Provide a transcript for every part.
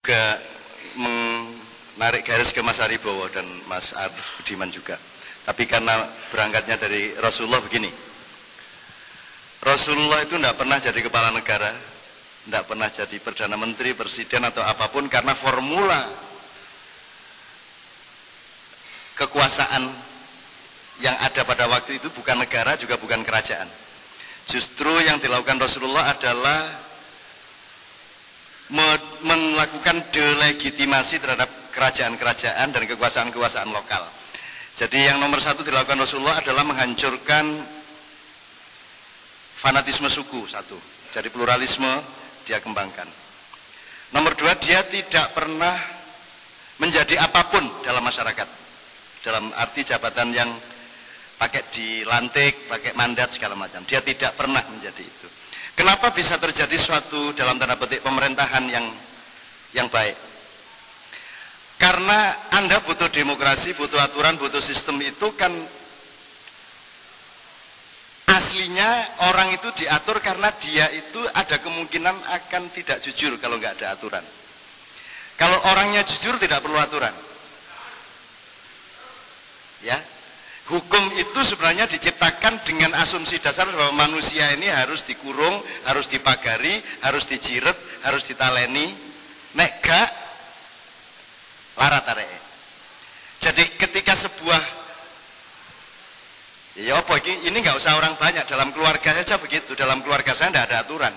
juga menarik garis ke Mas Aribowo dan Mas Arif Budiman juga. Tapi karena berangkatnya dari Rasulullah begini, Rasulullah itu tidak pernah jadi kepala negara, tidak pernah jadi perdana menteri, presiden atau apapun, karena formula kekuasaan yang ada pada waktu itu bukan negara, juga bukan kerajaan. Justru yang dilakukan Rasulullah adalah melakukan delegitimasi terhadap kerajaan-kerajaan dan kekuasaan-kekuasaan lokal. Jadi yang nomor satu dilakukan Rasulullah adalah menghancurkan fanatisme suku, satu. Jadi pluralisme dia kembangkan. Nomor dua, dia tidak pernah menjadi apapun dalam masyarakat, dalam arti jabatan yang pakai dilantik, pakai mandat segala macam. Dia tidak pernah menjadi itu. Kenapa bisa terjadi suatu dalam tanda petik pemerintahan yang baik? Karena Anda butuh demokrasi, butuh aturan, butuh sistem. Itu kan aslinya orang itu diatur karena dia itu ada kemungkinan akan tidak jujur kalau nggak ada aturan. Kalau orangnya jujur tidak perlu aturan. Ya. Hukum itu sebenarnya diciptakan dengan asumsi dasar bahwa manusia ini harus dikurung, harus dipagari, harus dijiret, harus ditaleni. Nek gak larat areke. Jadi ketika sebuah ya apa ini nggak usah orang banyak, dalam keluarga saja begitu. Dalam keluarga saya tidak ada aturan.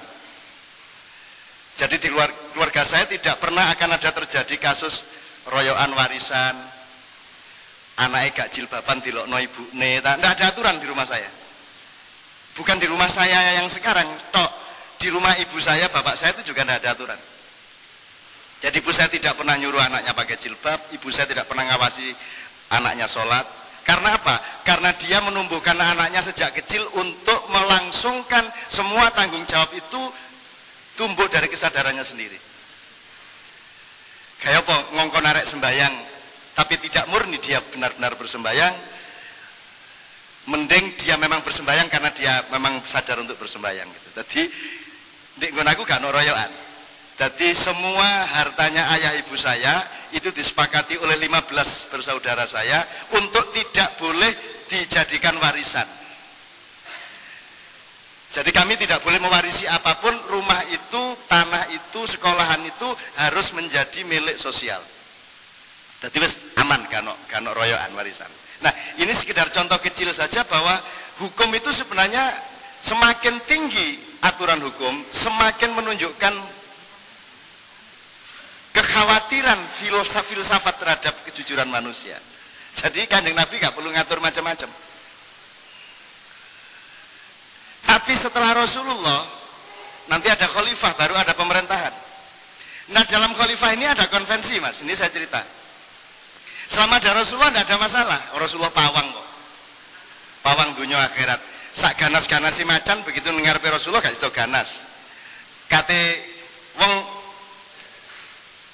Jadi di luar keluarga saya tidak pernah akan ada terjadi kasus royokan warisan, anaknya gak jilbaban dilokno ibune, tidak ada aturan di rumah saya. Bukan di rumah saya yang sekarang, tok, di rumah ibu saya, bapak saya itu juga tidak ada aturan. Jadi ibu saya tidak pernah nyuruh anaknya pakai jilbab, ibu saya tidak pernah ngawasi anaknya sholat. Karena apa? Karena dia menumbuhkan anaknya sejak kecil untuk melangsungkan semua tanggung jawab itu tumbuh dari kesadarannya sendiri. Kayak apa? Ngongkon arek sembayang, tapi tidak murni dia benar-benar bersembayang, mending dia memang bersembayang karena dia memang sadar untuk bersembayang gitu. Jadi di nggon aku gak ono royokan. Jadi semua hartanya ayah ibu saya itu disepakati oleh 15 bersaudara saya untuk tidak boleh dijadikan warisan. Jadi kami tidak boleh mewarisi apapun, rumah itu, tanah itu, sekolahan itu harus menjadi milik sosial. Jadi wis aman kano royokan warisan. Nah, ini sekedar contoh kecil saja bahwa hukum itu sebenarnya semakin tinggi aturan hukum, semakin menunjukkan kekhawatiran filsafat terhadap kejujuran manusia. Jadi Kanjeng Nabi gak perlu ngatur macam-macam. Tapi setelah Rasulullah nanti ada khalifah, baru ada pemerintahan. Nah, dalam khalifah ini ada konvensi, Mas. Ini saya cerita. Selama ada Rasulullah tidak ada masalah. Rasulullah pawang kok, pawang dunia akhirat. Sak ganas-ganas si macan begitu dengar Rasulullah gak isto ganas. Kate wong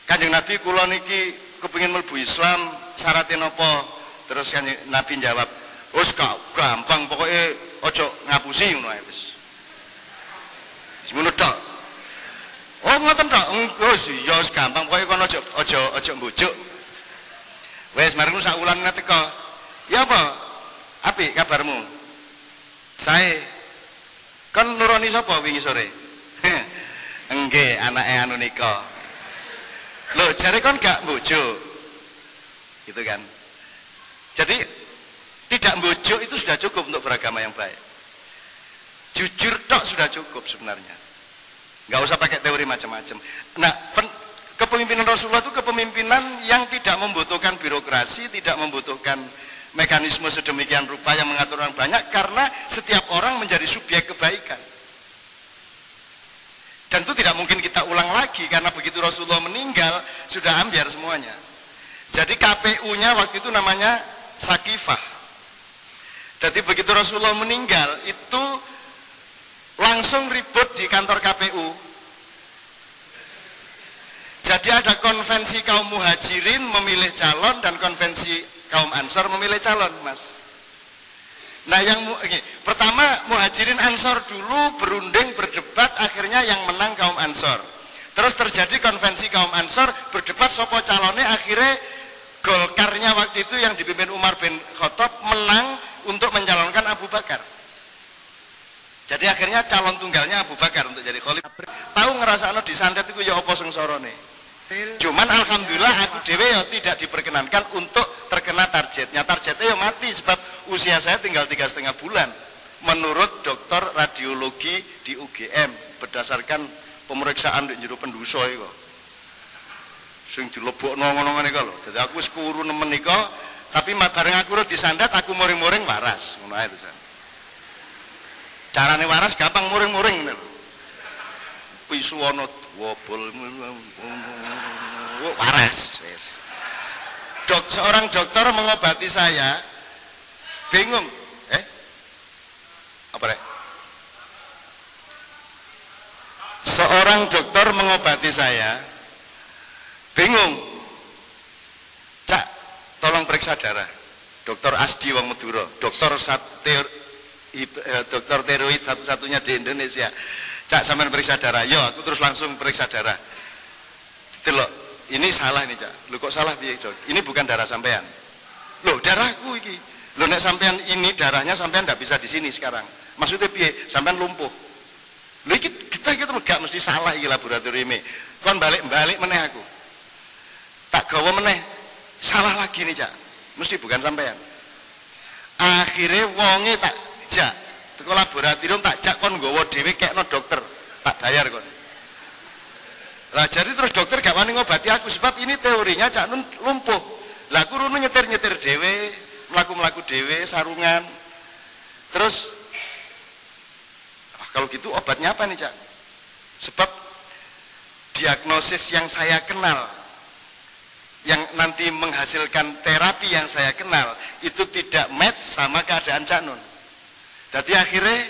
Kanjeng Nabi kula niki kepengin mlebu Islam syaratnya napa? Terus Kanjeng Nabi jawab, "Wis gampang, pokoknya ojo ngapusi ngono ae wis." Ngono tok. Oh ngoten tok. Wis ya wis gampang, pokoknya kono ojo mbujuk. Wes marang sak wulan teko. Ya apa? Apik kabarmu? Sae. Kon nuruni sapa wingi sore? Nggih, anake anu nika. Lho, jare kon gak mbujuk. Gitu kan. Jadi tidak mbujuk itu sudah cukup untuk beragama yang baik. Jujur tok sudah cukup sebenarnya. Enggak usah pakai teori macam-macam. Nah, kepemimpinan Rasulullah itu kepemimpinan yang tidak membutuhkan birokrasi, tidak membutuhkan mekanisme sedemikian rupa yang mengatur orang banyak, karena setiap orang menjadi subjek kebaikan. Dan itu tidak mungkin kita ulang lagi, karena begitu Rasulullah meninggal sudah ambiar semuanya. Jadi KPU-nya waktu itu namanya Sakifah. Jadi begitu Rasulullah meninggal itu langsung ribut di kantor KPU. Jadi ada konvensi kaum muhajirin memilih calon dan konvensi kaum ansor memilih calon, Mas. Nah, yang pertama muhajirin ansor dulu berunding berdebat, akhirnya yang menang kaum ansor. Terus terjadi konvensi kaum Ansor, berdebat sopo calonnya, akhirnya Golkarnya waktu itu yang dipimpin Umar bin Khattab menang untuk mencalonkan Abu Bakar. Jadi akhirnya calon tunggalnya Abu Bakar untuk jadi khalifah. Tahu ngerasakno disantet itu ya apa sengsorone. Cuman alhamdulillah aku dhewe ya tidak diperkenankan untuk terkena targetnya. Targetnya ya mati sebab usia saya tinggal 3,5 bulan. Menurut dokter radiologi di UGM berdasarkan pemeriksaan di jero penduso iku. Sing dilebokno ngono-ngono iku lho. Dadi aku wis kuru nemen nika, tapi bareng aku disandet aku muring-muring waras. Ngono ae lho. Carane waras gampang muring-muring ngono lho. Pisu ana wobol waras wis. Seorang dokter mengobati saya bingung. Apa rek? Seorang dokter mengobati saya bingung. Cak, tolong periksa darah. Dokter Asdi Wong Madura, dokter teroid satu-satunya di Indonesia. Cak, sampean periksa darah. Yo, aku terus langsung periksa darah. Delok, ini salah ini, Cak. Lho kok salah piye, Dok? Ini bukan darah sampean. Loh, darahku iki. Loh nek sampean ini darahnya sampean ndak bisa di sini sekarang. Maksudnya piye? Sampean lumpuh. Lho iki kita gak mesti salah iki laboratoriume. Kon balik-balik meneh aku. Tak gawa meneh. Salah lagi nih, Cak. Mesti bukan sampean. Akhirnya wonge tak jak teko laboratorium tak jak kon nggawa dhewe kekno dokter. Tak bayar kon. Lah jadi terus dokter gak wani ngobati aku sebab ini teorinya Cak Nun lumpuh. Lah aku runu nyetir-nyetir dhewe, mlaku-mlaku dhewe sarungan. Terus kalau gitu obatnya apa nih, Cak? Sebab diagnosis yang saya kenal, yang nanti menghasilkan terapi yang saya kenal, itu tidak match sama keadaan Cak Nun. Jadi akhirnya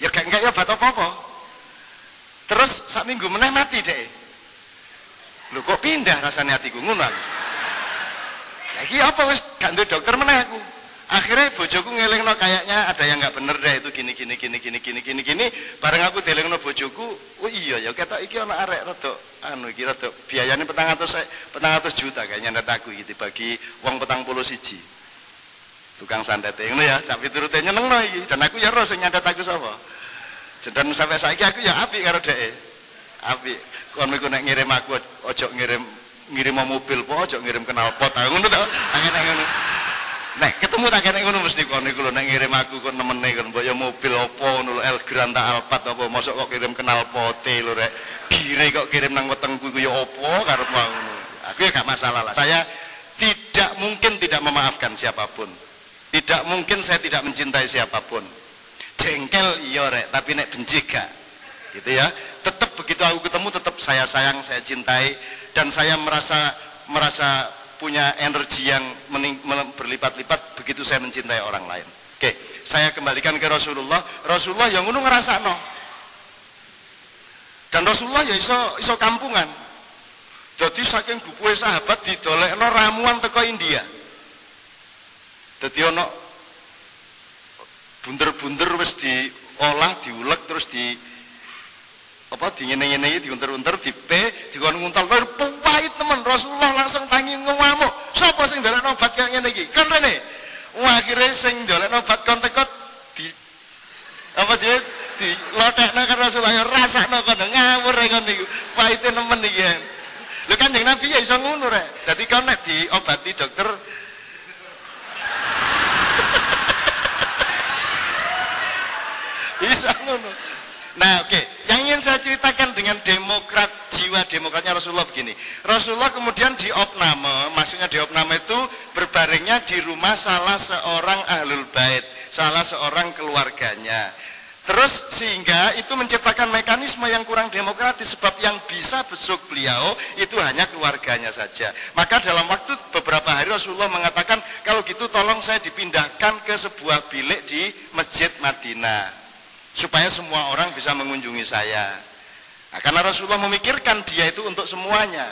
ya enggak ya obat apa-apa. Terus sak minggu meneh mati deh. Lho kok pindah rasanya hatiku ngono. Lagi apa wis gak duwe dokter meneh aku. Akhirnya bojoku ngelingno kayaknya ada yang nggak bener deh itu gini. Bareng aku delingno bojoku, oh iya ya ketok iki ana arek rada anu iki rada biayane 400 juta kayaknya ndak aku iki dibagi wong 41. Tukang sandete ngono ya, sampe turute nyenengno iki dan aku ya ro sing nyandet aku sapa. Dan sampai saiki aku ya apik karo dheke. Apik. Kon niku nek ngirim aku ojo ngirim mobil po, ojo ngirim knalpot. Ngono to, angene ngono. Nek ketemu tak kene ngono mesti kon niku lho nek ngirim aku kon nemene kon mbok ya mobil apa ngono lho Elgrand ta Alphard apa mosok kok kirim knalpote lho rek. Gire kok kirim nang wetengku iku ya apa karepmu ngono. Aku ya gak masalah lah. Saya tidak mungkin tidak memaafkan siapapun. Tidak mungkin saya tidak mencintai siapapun. Jengkel iya rek, tapi nek benci gak. Gitu ya. Tetap begitu aku ketemu tetap saya sayang, saya cintai dan saya merasa punya energi yang berlipat-lipat begitu saya mencintai orang lain. Oke, saya kembalikan ke Rasulullah. Rasulullah yang ngono ngrasakno. Dan Rasulullah ya iso kampungan. Jadi saking bukuhe sahabat didolekno ramuan teko India. Dadi ana bunder-bunder wis diolah, diulek terus di apa ngene-ngene diunter-unter dikon nguntal pahit temen. Rasulullah langsung tangi ngamuk. Sapa sing ndolekno obat kaya ngene iki? Kan rene. Akhire sing ndolekno obat kon teko di apa jenenge di lotekno karo Rasulullah ya rasakno kon ngawur kon niku. Pahite nemen iki. Lho Kanjeng Nabi ya iso ngono rek. Dadi kon nek diobati dokter bisa ngono. Nah oke, yang ingin saya ceritakan dengan jiwa demokratnya Rasulullah begini. Rasulullah kemudian diopname, maksudnya diopname itu berbaringnya di rumah salah seorang ahlul bait, salah seorang keluarganya. Terus sehingga itu menciptakan mekanisme yang kurang demokratis sebab yang bisa besuk beliau itu hanya keluarganya saja. Maka dalam waktu beberapa hari Rasulullah mengatakan kalau gitu tolong saya dipindahkan ke sebuah bilik di Masjid Madinah. Supaya semua orang bisa mengunjungi saya. Nah, karena Rasulullah memikirkan dia itu untuk semuanya.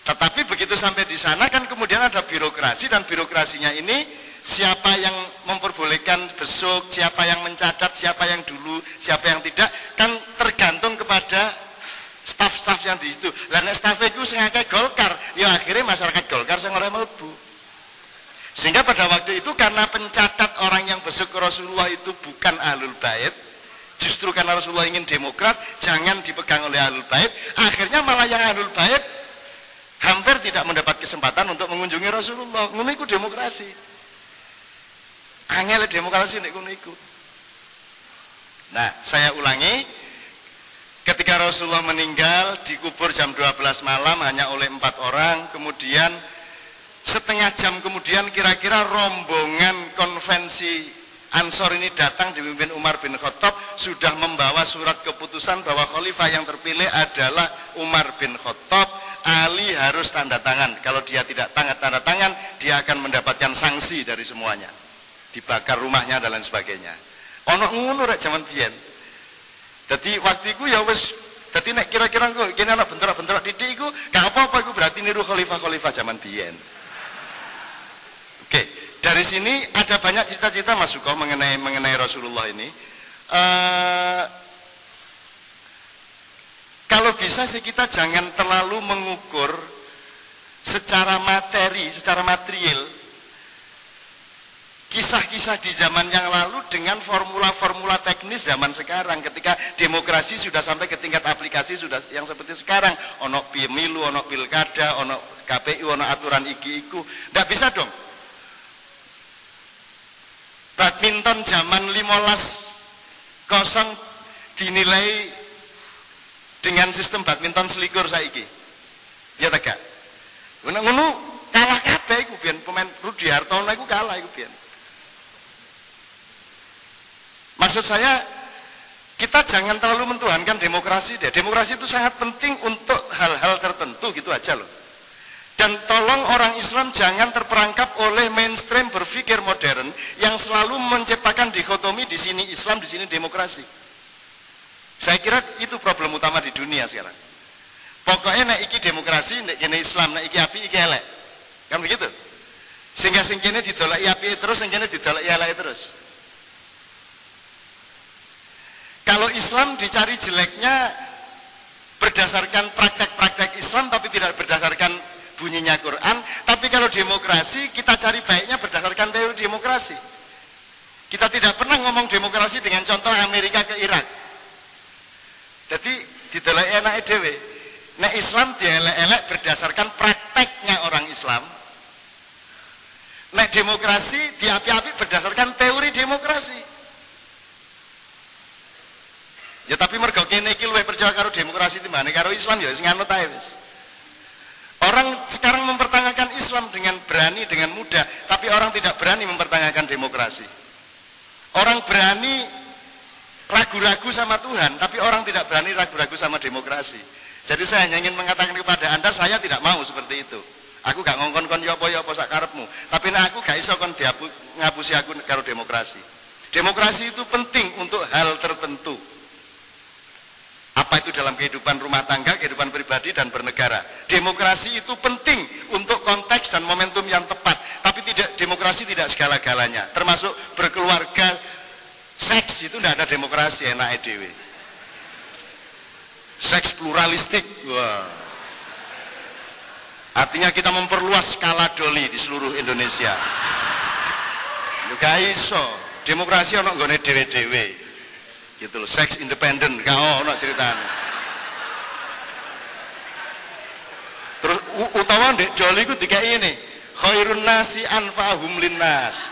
Tetapi begitu sampai di sana kan kemudian ada birokrasi dan birokrasinya ini siapa yang memperbolehkan besuk, siapa yang mencatat, siapa yang dulu, siapa yang tidak, kan tergantung kepada staf-staf yang di situ. Lah nek staf iku sing akeh Golkar, ya akhirnya masyarakat Golkar sing oleh mlebu. Sehingga pada waktu itu karena pencatat orang yang besuk ke Rasulullah itu bukan ahlul bait, justru karena Rasulullah ingin demokrat, jangan dipegang oleh ahlul bait, akhirnya malah yang ahlul bait hampir tidak mendapat kesempatan untuk mengunjungi Rasulullah. Ngono iku demokrasi. Angel demokrasi nek ngono iku. Nah, saya ulangi, ketika Rasulullah meninggal dikubur jam 12 malam hanya oleh 4 orang, kemudian setengah jam kemudian kira-kira rombongan konvensi Ansor ini datang dipimpin Umar bin Khattab, sudah membawa surat keputusan bahwa khalifah yang terpilih adalah Umar bin Khattab. Ali harus tanda tangan, kalau dia tidak tanda tangan dia akan mendapatkan sanksi dari semuanya, dibakar rumahnya dan lain sebagainya. Ono ngono rek zaman biyen. Jadi waktu itu ya wis, jadi nek kira-kira kok kene ana bentrok-bentrok titik iku gak apa-apa, iku berarti niru khalifah-khalifah zaman biyen. Oke, dari sini ada banyak cerita-cerita Mas Suko mengenai Rasulullah ini. Kalau bisa sih kita jangan terlalu mengukur secara materi, secara material kisah-kisah di zaman yang lalu dengan formula-formula teknis zaman sekarang, ketika demokrasi sudah sampai ke tingkat aplikasi sudah yang seperti sekarang, ono pemilu, ono pilkada, ono KPU, ono aturan iki-iku. Nggak bisa dong. Badminton zaman 15-0 dinilai dengan sistem badminton selikur saiki. Ya tegak. Ngono kalah kabeh iku biyen, pemain Rudi Hartono iku kalah iku biyen. Maksud saya, kita jangan terlalu mentuhankan demokrasi deh. Demokrasi itu sangat penting untuk hal-hal tertentu gitu aja loh. Dan tolong orang Islam jangan terperangkap oleh mainstream berpikir modern yang selalu menciptakan dikotomi, di sini Islam, di sini demokrasi. Saya kira itu problem utama di dunia sekarang. Pokoknya nek iki demokrasi, nek kene Islam, nek iki api, iki elek. Kan begitu? Sehingga sing kene didolaki api terus, sing kene didolaki elek terus. Kalau Islam dicari jeleknya berdasarkan praktek-praktek Islam tapi tidak berdasarkan bunyinya Quran. Tapi kalau demokrasi kita cari baiknya berdasarkan teori demokrasi. Kita tidak pernah ngomong demokrasi dengan contoh Amerika ke Irak. Jadi didelok enake dhewe. Nek Islam dielek-elek berdasarkan prakteknya orang Islam. Nek demokrasi diapi-api berdasarkan teori demokrasi. Ya tapi mergo kene iki luwih percaya karo demokrasi timbang karo Islam ya sing anut ae wis. Orang sekarang mempertanyakan Islam dengan berani, dengan mudah, tapi orang tidak berani mempertanyakan demokrasi. Orang berani ragu-ragu sama Tuhan, tapi orang tidak berani ragu-ragu sama demokrasi. Jadi saya hanya ingin mengatakan kepada Anda, saya tidak mau seperti itu. Aku gak ngongkon-kon ya apa sak karepmu, tapi nek aku gak iso kon ngapusi aku karo demokrasi. Demokrasi itu penting untuk hal tertentu. Apa itu dalam kehidupan rumah tangga, kehidupan pribadi dan bernegara. Demokrasi itu penting untuk konteks dan momentum yang tepat, tapi demokrasi tidak segala-galanya. Termasuk berkeluarga, seks itu tidak ada demokrasi, enak dewe. Seks pluralistik, wah. Artinya kita memperluas skala doli di seluruh Indonesia. Gak iso, demokrasi ono nggone dewe-dewe. Gitu loh, seks independen, gak ono ceritanya. Terus utawa ndek doli ku dikai ini, khairun nasi anfa'hum linnas.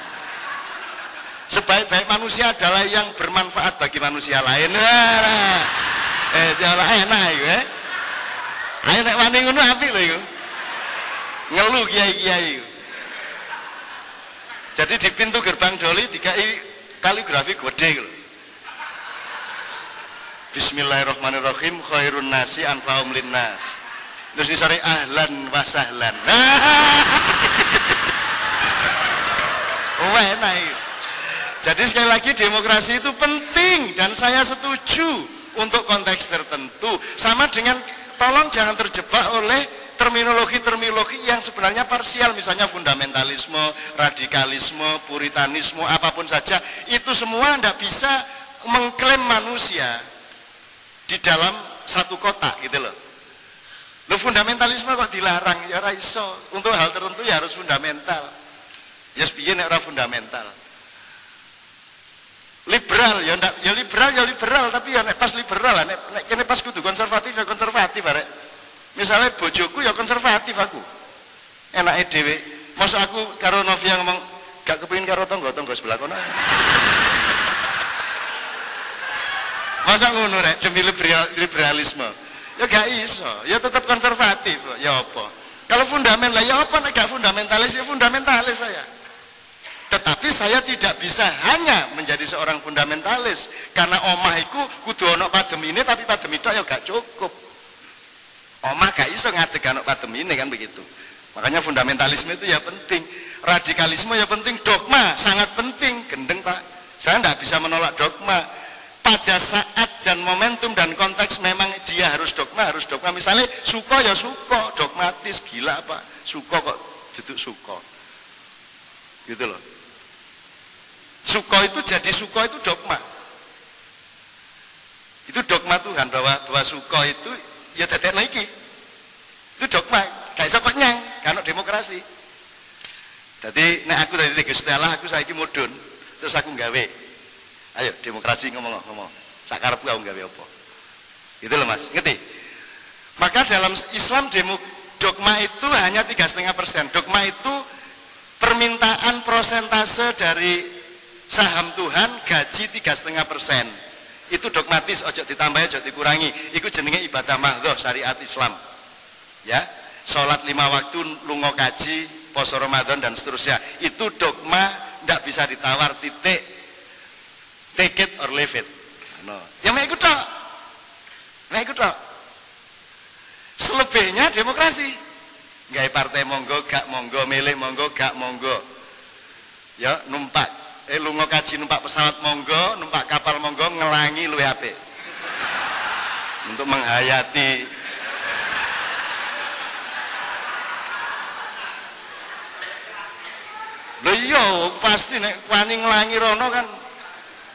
Sebaik-baik manusia adalah yang bermanfaat bagi manusia lain. Jalan enak iku ayo nek wani ngono apik lho iku. Ngeluh kiai-kiai. Jadi di pintu gerbang doli dikai kaligrafi gede lho. Bismillahirrahmanirrahim, khairun nasi anfa'hum linnas. Terus disare ahlan wa sahlan. Enak iku. Jadi sekali lagi demokrasi itu penting dan saya setuju untuk konteks tertentu. Sama dengan tolong jangan terjebak oleh terminologi yang sebenarnya parsial, misalnya fundamentalisme, radikalisme, puritanisme, apapun saja, itu semua tidak bisa mengklaim manusia di dalam satu kotak gitu loh. Lo fundamentalisme kok dilarang? Ya ora iso. Untuk hal tertentu ya harus fundamental. Ya sepiye nek ora fundamental. Liberal ya ndak, ya liberal tapi ya nek pas liberal, nek kene pas kudu konservatif ya konservatif arek. Misalnya bojoku ya konservatif aku. Enake dhewe. Masa aku karo Novia ngomong gak kepengin karo tangga sebelah kono. Masa ngono rek demi liberalisme. Ya gak iso, ya tetap konservatif. Ya apa? Kalau fundamental ya apa nek gak fundamentalis ya fundamentalis saya. Tetapi saya tidak bisa hanya menjadi seorang fundamentalis karena omah iku kudu ana pademine tapi padem itu ya gak cukup. Omah gak iso ngadeg ana pademine kan begitu. Makanya fundamentalisme itu ya penting, radikalisme ya penting, dogma sangat penting, gendeng Pak. Saya tidak bisa menolak dogma. Pada saat dan momentum dan konteks memang dia harus dogma. Misalnya suko ya suko, dogmatis, gila Pak. Suko kok duduk suko. Gitu loh. Suko itu jadi suko itu dogma. Itu dogma Tuhan bahwa suko itu ya tetek iki. Itu dogma, gak iso kok nyang, kan demokrasi. Jadi nek aku dari Gusti Allah aku saiki mudhun, terus aku nggawe. Ayo demokrasi ngomong. Sakarepku aku gawe apa? Gitu loh Mas, ngerti? Maka dalam Islam dogma itu hanya 3,5%. Dogma itu permintaan prosentase dari saham Tuhan gaji 3,5%. Itu dogmatis, ojo ditambah, ojo dikurangi. Itu jenenge ibadah mahdhah syariat Islam. Ya, sholat 5 waktu, lunga kaji, poso Ramadan dan seterusnya. Itu dogma, tidak bisa ditawar, titik. Take it or leave it. No. Ya mek iku tok. Selebihnya demokrasi. Gawe partai monggo, gak monggo, milih monggo, gak monggo. Ya numpak lunga kaji numpak pesawat monggo, numpak kapal monggo, ngelangi luwih apik. Untuk menghayati lho iya pasti nek wani nglangi rono kan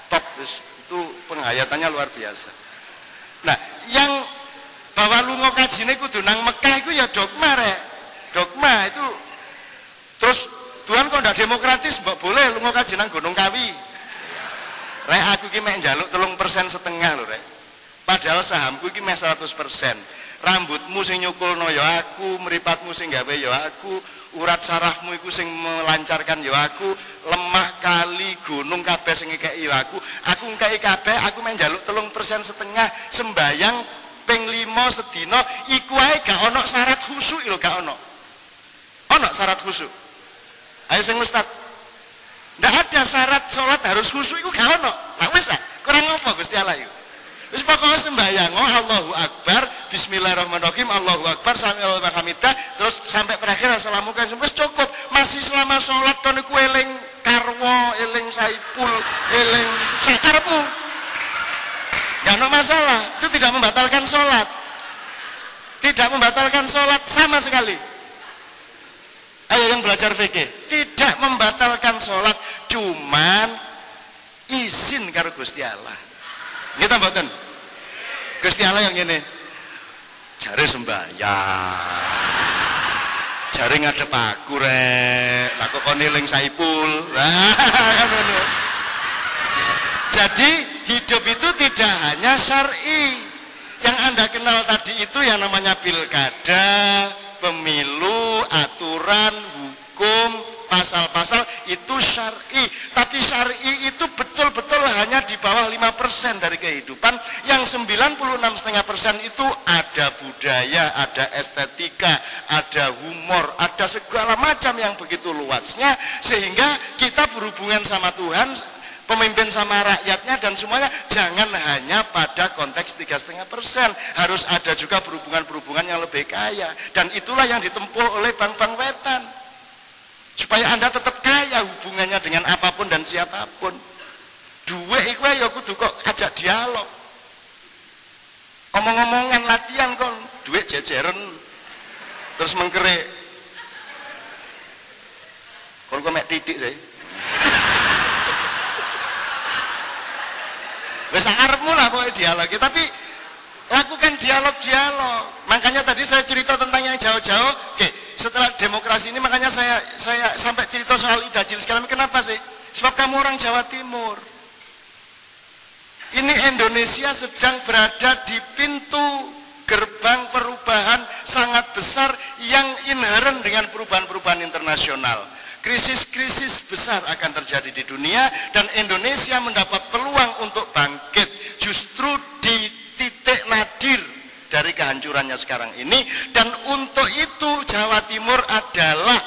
top, itu penghayatannya luar biasa. Nah, yang bahwa lunga kajine kudu nang Mekah itu ya dogma rek. Dogma itu terus Tuhan kok ndak demokratis, mbok boleh lunga kaji nang Gunung Kawi. Rek aku iki mek njaluk 3,5% lho rek. Padahal sahamku iki mek 100%. Rambutmu sing nyukulno ya aku, mripatmu sing gawe ya aku, urat sarafmu iku sing melancarkan ya aku, lemah kali gunung kabeh sing ngekeki ya aku ngekeki kabeh, aku mek njaluk 3,5% sembayang ping 5 sedina iku ae gak ono syarat khusyuk lho, gak ono. Ono syarat khusyuk. Ayo sing Ustaz. Ndak ada syarat salat harus khusyuk iku gak ono. Lah wis ah, kurang apa Gusti Allah iku. Wis pokoke sembayang Allahu Akbar, bismillahirrahmanirrahim, Allahu Akbar, sami'allahu liman hamidah, terus sampai terakhir assalamualaikum, wis cukup. Masih selama salat kon iku eling karwa, eling saipul, eling sakarepmu. Gak ada masalah, itu tidak membatalkan sholat. Tidak membatalkan sholat sama sekali. Ayo yang belajar fikih, tidak membatalkan sholat, cuman izin karo Gusti Allah. Kita mboten. Gusti Allah yang ini, jare sembahyang, jare ngadep aku rek, aku kon eling saipul. Jadi hidup itu tidak hanya syar'i. Yang Anda kenal tadi itu yang namanya pilkada, pemilu, aturan, hukum, pasal-pasal itu syar'i. Tapi syar'i itu betul-betul hanya di bawah 5% dari kehidupan. Yang 96,5% itu ada budaya, ada estetika, ada humor, ada segala macam yang begitu luasnya, sehingga kita berhubungan sama Tuhan, pemimpin sama rakyatnya dan semuanya jangan hanya pada konteks 3,5%, harus ada juga berhubungan yang lebih kaya, dan itulah yang ditempuh oleh bank-bank wetan supaya Anda tetap kaya hubungannya dengan apapun dan siapapun. Duit iku ya kudu kok ajak dialog, omong-omongan latihan kon duit jejeren terus mengkerik. Kalau kok mek titik sih. Wis arepmu lah pokoknya dialog, tapi lakukan dialog. Makanya tadi saya cerita tentang yang jauh-jauh. Oke, setelah demokrasi ini makanya saya sampai cerita soal Ida Jil segala macam. Kenapa sih? Sebab kamu orang Jawa Timur. Ini Indonesia sedang berada di pintu gerbang perubahan sangat besar yang inheren dengan perubahan-perubahan internasional. Krisis-krisis besar akan terjadi di dunia dan Indonesia mendapat peluang untuk bangkit justru di titik nadir dari kehancurannya sekarang ini, dan untuk itu Jawa Timur adalah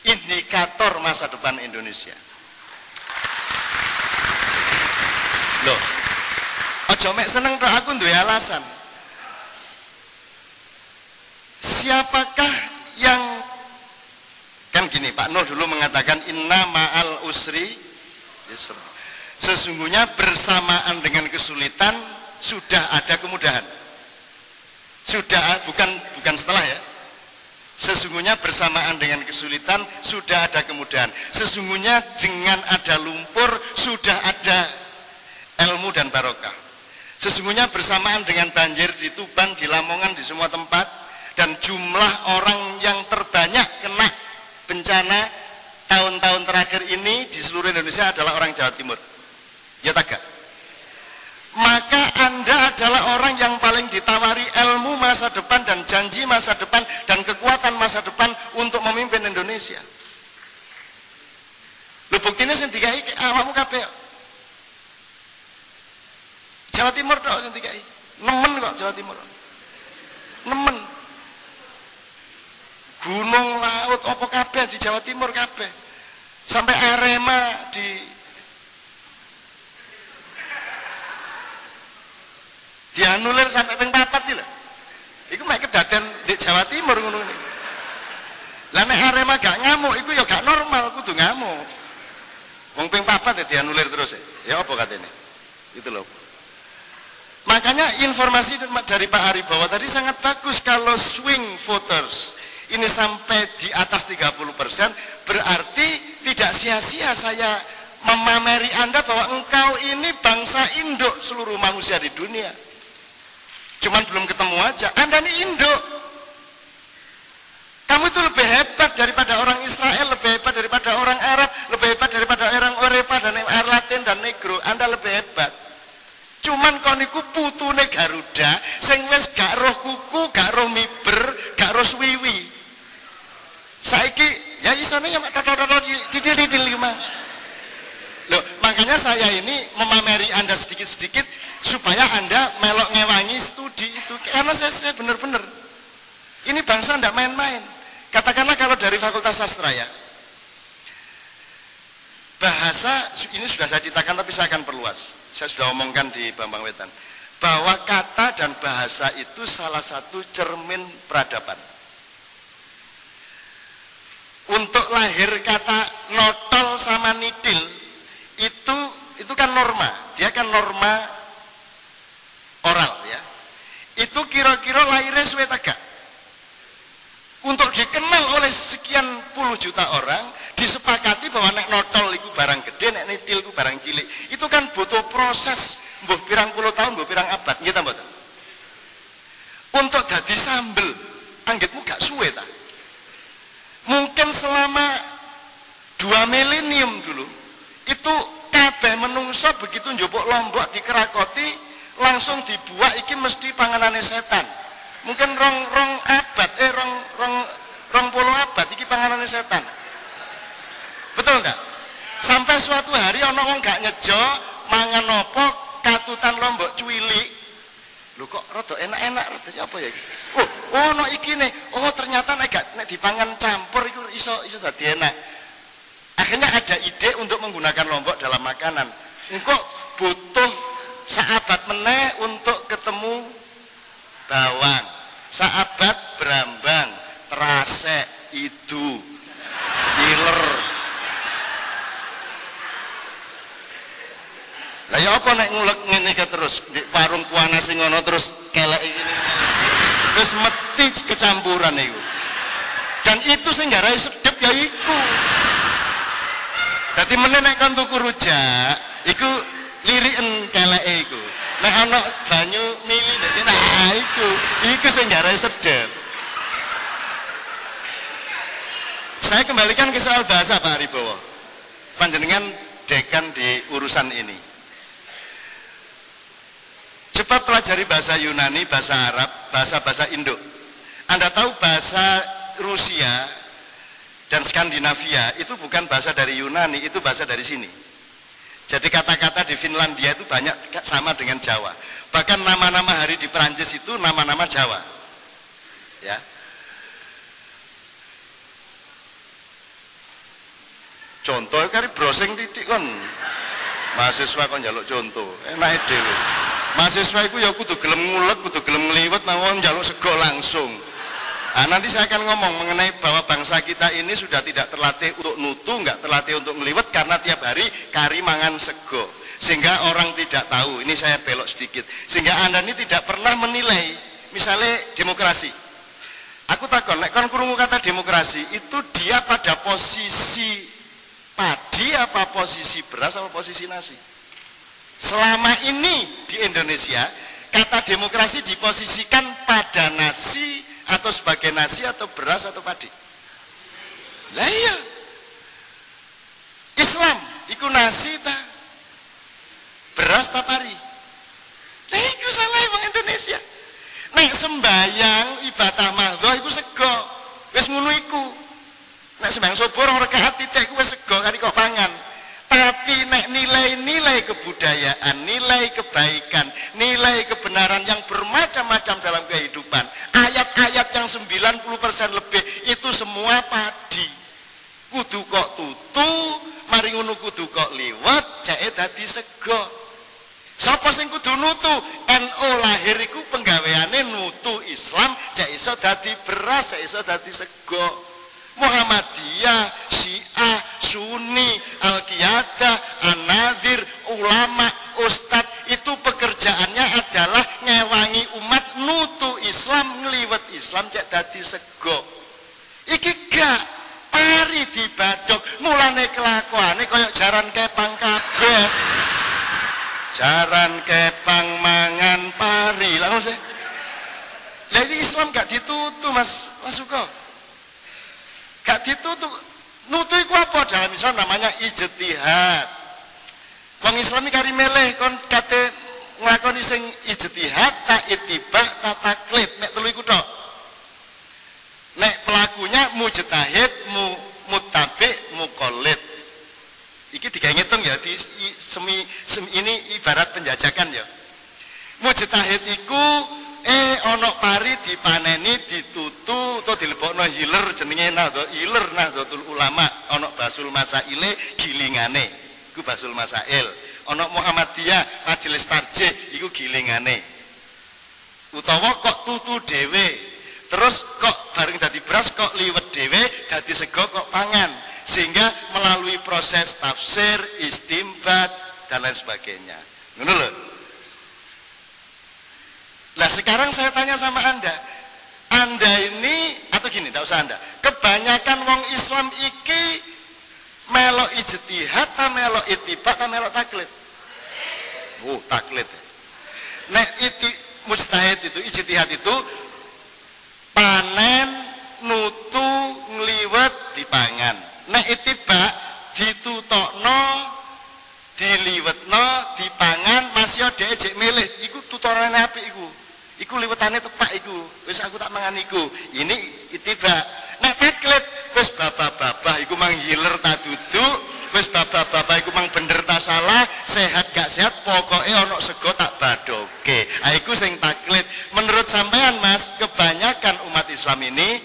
indikator masa depan Indonesia. Loh, ojo mek seneng tok, aku duwe alasan. Siapakah yang, kan gini, Pak Nuh dulu mengatakan inna ma'al usri yusra. Sesungguhnya bersamaan dengan kesulitan sudah ada kemudahan. Sudah, bukan setelah ya. Sesungguhnya bersamaan dengan kesulitan sudah ada kemudahan. Sesungguhnya dengan ada lumpur sudah ada ilmu dan barokah. Sesungguhnya bersamaan dengan banjir di Tuban, di Lamongan, di semua tempat, dan jumlah orang yang terbanyak kena bencana tahun-tahun terakhir ini di seluruh Indonesia adalah orang Jawa Timur. Ya tak? Maka Anda adalah orang yang paling ditawari ilmu masa depan dan janji masa depan dan kekuatan masa depan untuk memimpin Indonesia. Lho buktinya sing dikai awakmu kabeh. Jawa Timur tok sing dikai. Nemen kok Jawa Timur. Nemen. Gunung, laut, apa kabeh di Jawa Timur kabeh. Sampai Arema dianulir sampai ping 4 iki lho. Iku mek kedaden di Jawa Timur ngono iki. Lah nek Arema gak ngamuk iku ya gak normal, kudu ngamuk. Wong ping 4 ya dianulir terus ya. Ya apa katene? Itu loh. Makanya informasi dari Pak Aribawa tadi sangat bagus. Kalau swing voters ini sampai di atas 30%, berarti tidak sia-sia saya memameri Anda bahwa engkau ini bangsa induk seluruh manusia di dunia. Cuman belum ketemu aja. Anda ini induk. Kamu itu lebih hebat daripada orang Israel, lebih hebat daripada orang Arab, lebih hebat daripada orang Eropa dan orang Latin dan Negro. Anda lebih hebat. Cuman koniku putune Garuda sing wis gak roh kuku, gak roh miber, gak roh swiwi. Saiki ya isone ya toto-toto didil-didil gimana. Loh, makanya saya ini memameri Anda sedikit-sedikit supaya Anda melok ngewangi studi itu. Karena saya benar-benar ini bangsa ndak main-main. Katakanlah kalau dari Fakultas Sastra ya. Bahasa ini sudah saya ceritakan tapi saya akan perluas. Saya sudah omongkan di Bambang Wetan bahwa kata dan bahasa itu salah satu cermin peradaban. Untuk lahir kata notol sama nidil itu kan norma, dia kan norma oral ya. Itu kira-kira lahirnya suwe tegak. Untuk dikenal oleh sekian puluh juta orang, disepakati bahwa nek notol itu barang gede, nek nidil itu barang cilik. Itu kan butuh proses, mbuh pirang puluh tahun, mbuh pirang abad, nggih ta mboten? Untuk dadi sambel, anggitmu gak suwe ta? Mungkin selama 2 milenium dulu, itu kabeh menungso begitu njupuk lombok dikerakoti, langsung dibuat iki mesti panganane setan. Mungkin rong abad, rong puluh abad iki panganane setan. Betul enggak? Sampai suatu hari ana wong gak nyejo mangan apa katutan lombok cuwilik. Lho kok rada enak-enak rada apa ya iki? Oh, ono iki nih. Oh, ternyata nek dipangan campur iku iso dadi enak. Akhirnya ada ide untuk menggunakan lombok dalam makanan. Engko butuh sahabat meneh untuk ketemu bawang, sahabat berambang, terasek, itu, iler. Lah ya apa nek ngulek ngene iki terus di warung puana sing ngono terus kelek iki. Terus wis meti kecampuran iku. Dan itu sing garai sedep ya iku. Dadi meneh nek kon tuku rujak, iku liriken keleke iku. Nek ana banyu mili nek nah iku sing garai sedep. Saya kembalikan ke soal bahasa Pak Aribowo. Panjenengan dekan di urusan ini. Cepat pelajari bahasa Yunani, bahasa Arab, bahasa-bahasa Indo. Anda tahu bahasa Rusia dan Skandinavia itu bukan bahasa dari Yunani, itu bahasa dari sini. Jadi kata-kata di Finlandia itu banyak sama dengan Jawa. Bahkan nama-nama hari di Perancis itu nama-nama Jawa. Ya. Contoh kari browsing titik kon. Mahasiswa kon njaluk contoh. Enake dhewe. Mahasiswa iku ya kudu gelem ngulek, kudu gelem ngliwet mawon njaluk sego langsung. Nah, nanti saya akan ngomong mengenai bahwa bangsa kita ini sudah tidak terlatih untuk nutu, enggak terlatih untuk ngliwet karena tiap hari kari mangan sego. Sehingga orang tidak tahu, ini saya belok sedikit. Sehingga Anda ini tidak pernah menilai misalnya demokrasi. Aku takon, nek kon krungu kata demokrasi, itu dia pada posisi padi apa posisi beras apa posisi nasi. Selama ini di Indonesia kata demokrasi diposisikan pada nasi atau sebagai nasi atau beras atau padi. Lah iya, Islam iku nasi ta beras ta pari. Lah iku salah wong Indonesia. Nek sembayang ibadah mahdhah iku sego wis ngono iku. Nek sembahyang subuh rong rakaat titik ku wis sego kari kok pangan. Tapi nek nilai-nilai kebudayaan, nilai kebaikan, nilai kebenaran yang bermacam-macam dalam kehidupan, ayat-ayat yang 90% lebih itu semua padi. Kudu kok tutu, mari ngono kudu kok liwat, jake dadi sego. Sapa sing kudu nutu? NU lahir iku penggaweane nutu Islam, jek iso dadi beras, jek iso dadi sego. Muhammadiyah, Syiah, Sunni, Al-Qiyadah, An-Nadhir, ulama, ustadz itu pekerjaannya adalah ngewangi umat nutu Islam, ngliwet Islam cek dadi sego. Iki gak pari dibadok, mulane kelakuane koyok jaran kepang kabeh. Jaran kepang mangan pari. Lah ngono sih. Lah Islam gak ditutu Mas Suko. Gak ditutup. Nutu iku apa dalam Islam namanya ijtihad. Wong Islam iki kari milih kon kate nglakoni sing ijtihad, tak ittiba, tak taklid, nek telu iku tok. Nek pelakunya mujtahid, muttabi, muqallid. Iki digawe ngitung ya di semi ini ibarat penjajakan ya. Mujtahid iku ana pari dipaneni ditutu utawa dilebokno hiler jenenge Nahdlatul Ulama, ana Basul Masaile gilingane iku Basul Masail, ana Muhammadiyah Majelis Tarjih iku gilingane. Utawa kok tutu dhewe terus kok bareng dadi beras kok liwet dhewe dadi sego kok pangan, sehingga melalui proses tafsir, istimbat dan lain sebagainya. Ngono lho. Nah sekarang saya tanya sama Anda ini atau gini, tidak usah Anda. Kebanyakan wong Islam iki melok ijtihad, ta melok ittiba, ta melok taklid. Taklid. Nek mujtahid itu, ijtihad itu panen, nutu, ngliwet, dipangan. Nek ittiba ditutokno, diliwetno, dipangan, masih ada ejek milih. Iku tutorane apik iku. Iku liwetane tepak iku. Wis aku tak mangan iku. Ini ittiba. Nek taklid wis babah-babah iku mang hiler ta duduk, wis babah-babah iku mang bener ta salah, sehat gak sehat, pokoke ana sego tak badoke. Ah iku sing taklid. Menurut sampean Mas, kebanyakan umat Islam ini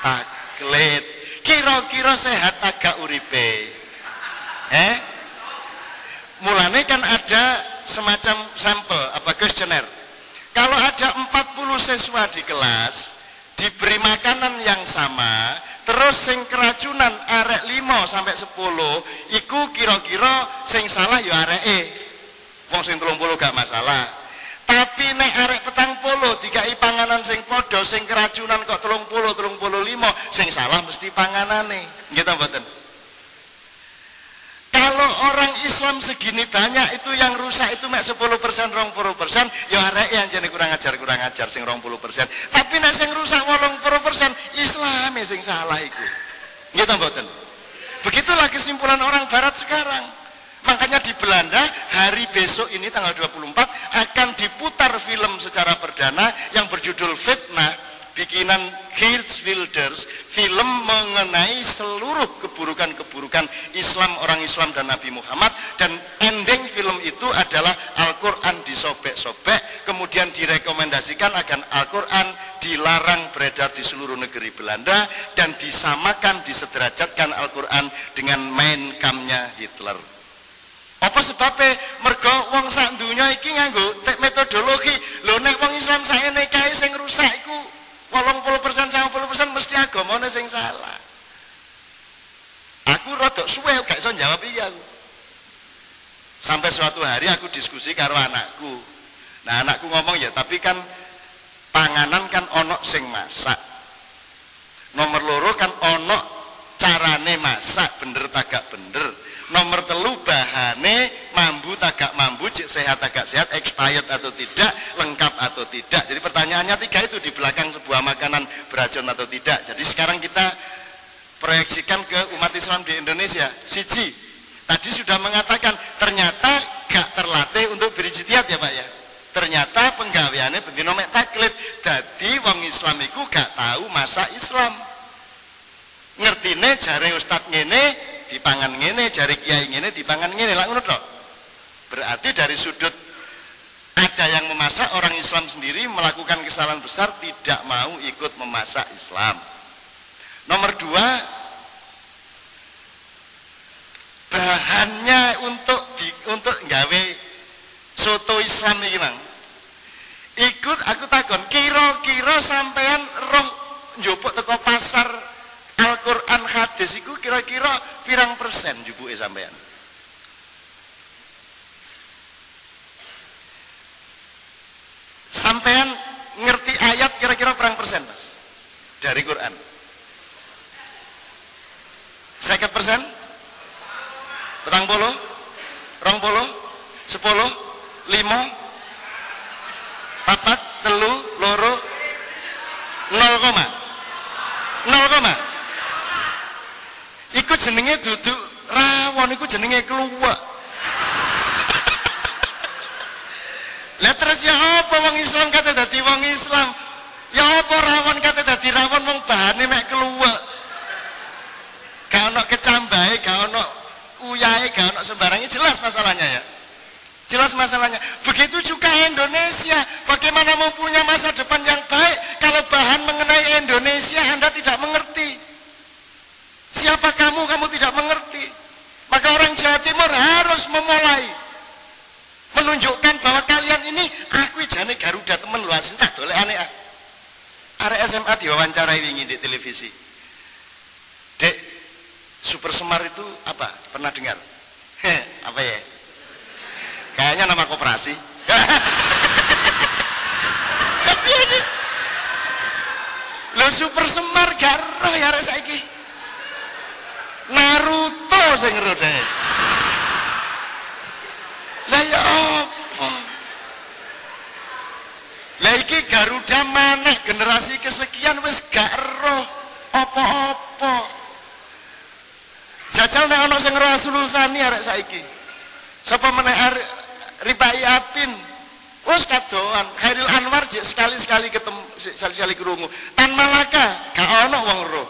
taklid. Kira-kira sehat agak uripe? Mulane kan ada semacam sampel kuesioner. Kalau ada 40 siswa di kelas diberi makanan yang sama, terus sing keracunan arek 5 sampai 10, iku kira-kira sing salah ya areke. Wong sing 30 gak masalah. Tapi nek arek 40 dikai panganan sing padha sing keracunan kok 30 35 sing salah mesti panganane. Nggih ta mboten? Kalau orang Islam segini banyak itu yang rusak itu mek 10% 20%, ya arek yang jane kurang ajar sing 20%. Tapi nek sing rusak 80% Islam sing salah iku. Nggih ta mboten? Begitulah kesimpulan orang barat sekarang. Makanya di Belanda hari besok ini tanggal 24 akan diputar film secara perdana yang berjudul Fitnah, bikinan Geert Wilders, film mengenai seluruh keburukan-keburukan Islam, orang Islam dan Nabi Muhammad, dan ending film itu adalah Al-Quran disobek-sobek, kemudian direkomendasikan agar Al-Quran dilarang beredar di seluruh negeri Belanda dan disamakan, disederajatkan Al-Quran dengan Mein Kampfnya Hitler. Apa sebabnya? Mergo wong sak dunya iki nganggo metodologi. Lho nek wong Islam saene kae sing rusak iku 80% 90% mesti agamane sing salah. Aku rada suwe gak iso jawab iki aku. Sampai suatu hari aku diskusi karo anakku. Nah, anakku ngomong ya, tapi kan panganan kan ono sing masak. Nomor loro kan ono carane masak bener tagak bener. Nomor telu bahane mambu tagak mambu, sehat tagak sehat, expired atau tidak, lengkap atau tidak. Jadi pertanyaannya tiga itu di belakang sebuah makanan beracun atau tidak. Jadi sekarang kita proyeksikan ke umat Islam di Indonesia. Siji, tadi sudah mengatakan ternyata gak terlatih untuk berijtihad ya Pak ya. Ternyata penggaweane bendino mek taklid. Dadi wong Islam iku gak tahu masak Islam. Ngertine jare ustaz ngene dipangan ngene, jari kiai ngene dipangan ngene, lak ngono tok. Berarti dari sudut ada yang memasak, orang Islam sendiri melakukan kesalahan besar, tidak mau ikut memasak Islam. Nomor dua, bahannya untuk nggawe soto Islam iki Mang. Ikut aku takon, kira-kira sampean roh njupuk teko pasar Al-Quran hadis itu kira-kira pirang persen jubuke sampean? Sampean ngerti ayat kira-kira pirang persen Mas? Dari Quran 50%? 40? 20? 10? 5? 4? 3? 2? 0? 0? Iku jenenge duduk rawon, iku jenenge keluwek. Lah terus ya apa wong Islam kate dadi wong Islam? Ya apa rawon kate dadi rawon wong bahane mek keluwek. Gak ono kecambahe, gak ono uyahe, gak ono sembarangnya, jelas masalahnya ya. Jelas masalahnya. Begitu juga Indonesia. Bagaimana mau punya masa depan yang baik kalau bahan mengenai Indonesia Anda tidak mengerti? Siapa kamu tidak mengerti. Maka orang Jawa Timur harus memulai menunjukkan bahwa kalian ini, aku jane Garuda temen lu asin tak dolek aneh. Arek SMA diwawancarai wingi di televisi. Dek, Super Semar itu apa? Pernah dengar? Apa ya? Kayaknya nama koperasi. Tapi ini lo Super Semar gak roh ya arek saiki. Naruto sing ngerode. Lah ya apa? Lah iki Garuda maneh generasi kesekian wis gak roh apa-apa. Jajal nek ana sing roh Rasulul Sani arek saiki. Sapa meneh Ripai Apin. Wis kadoan, Khairil Anwar sekali-sekali ketemu, sekali-sekali krungu. Tan Malaka gak ana wong roh.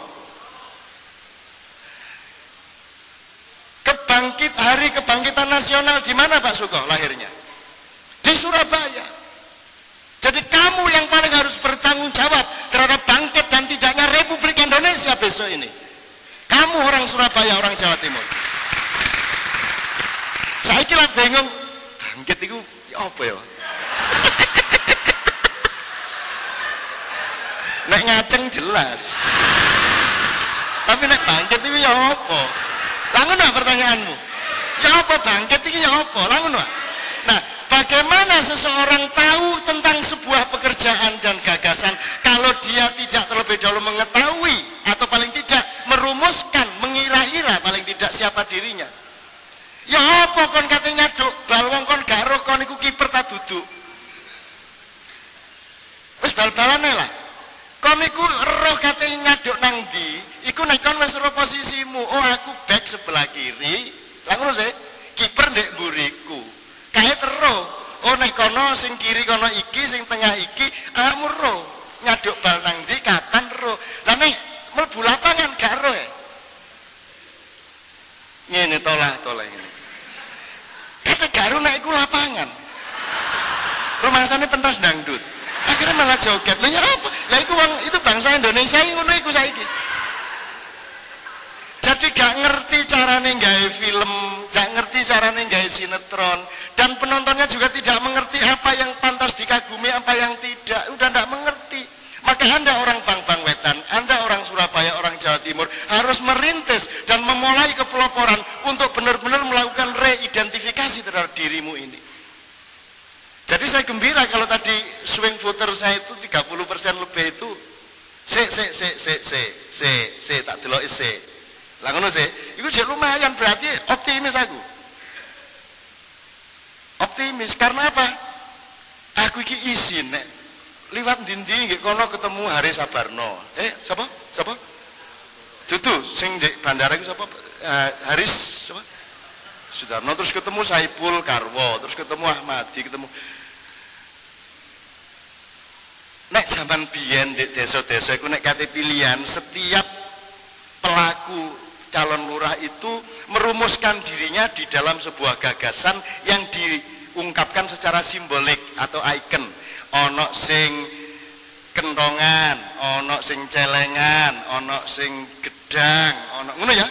Hari Kebangkitan Nasional di mana Pak Suko lahirnya? Di Surabaya. Jadi kamu yang paling harus bertanggung jawab terhadap bangkit dan tidaknya Republik Indonesia besok ini. Kamu orang Surabaya, orang Jawa Timur. Saya kira bingung, bangkit itu ya apa ya? Nek ngaceng jelas. Tapi nek bangkit itu ya apa? Langun lah pertanyaanmu. Ya apa bangkit ini ya apa? Langun lah. Nah, bagaimana seseorang tahu tentang sebuah pekerjaan dan gagasan kalau dia tidak terlebih dahulu mengetahui atau paling tidak merumuskan, mengira-ira paling tidak siapa dirinya. Ya apa kon katanya duk bal wong kon gak ro kon iku kiper ta duduk. Wis bal-balane lah. Kon iku roh katanya nyaduk nang ndi, iku nek kon wis ro posisimu, oh aku back sebelah kiri, lah ngono sih, kiper ndek mburiku. Kae ro, oh nek kono sing kiri kono iki, sing tengah iki, awakmu ro. Nyaduk bal nang ndi kapan ro. Lah nek mlebu lapangan gak ro e. Ngene tolah ini. Kata gak ro nek iku lapangan. Rumangsane pentas dangdut. Akhirnya malah joget. Lah ya apa? Lah iku wong itu bangsa Indonesia ngono iku saiki. Jadi gak ngerti carane gawe film, gak ngerti carane gawe sinetron, dan penontonnya juga tidak mengerti apa yang pantas dikagumi, apa yang tidak, udah gak mengerti. Maka Anda orang Bang Wetan, Anda orang Surabaya, orang Jawa Timur harus merintis dan memulai kepeloporan untuk benar-benar melakukan reidentifikasi terhadap dirimu ini. Jadi saya gembira kalau tadi swing voter saya itu 30% lebih itu tak deloki lah ngono sih, itu jadi lumayan, berarti optimis aku. Optimis karena apa? Aku iki izin nek liwat ndi nggih kono ketemu Haris Sabarno. Siapa? Dudu sing di bandara iku sapa? Haris siapa? Sudarno, terus ketemu Saipul Karwo, terus ketemu Ahmadi, ketemu nek zaman biyen di desa-desa iku nek kate pilihan, setiap pelaku calon lurah itu merumuskan dirinya di dalam sebuah gagasan yang diungkapkan secara simbolik atau ikon. Ono sing kentongan, ono sing celengan, ono sing gedang, ono ngono ya.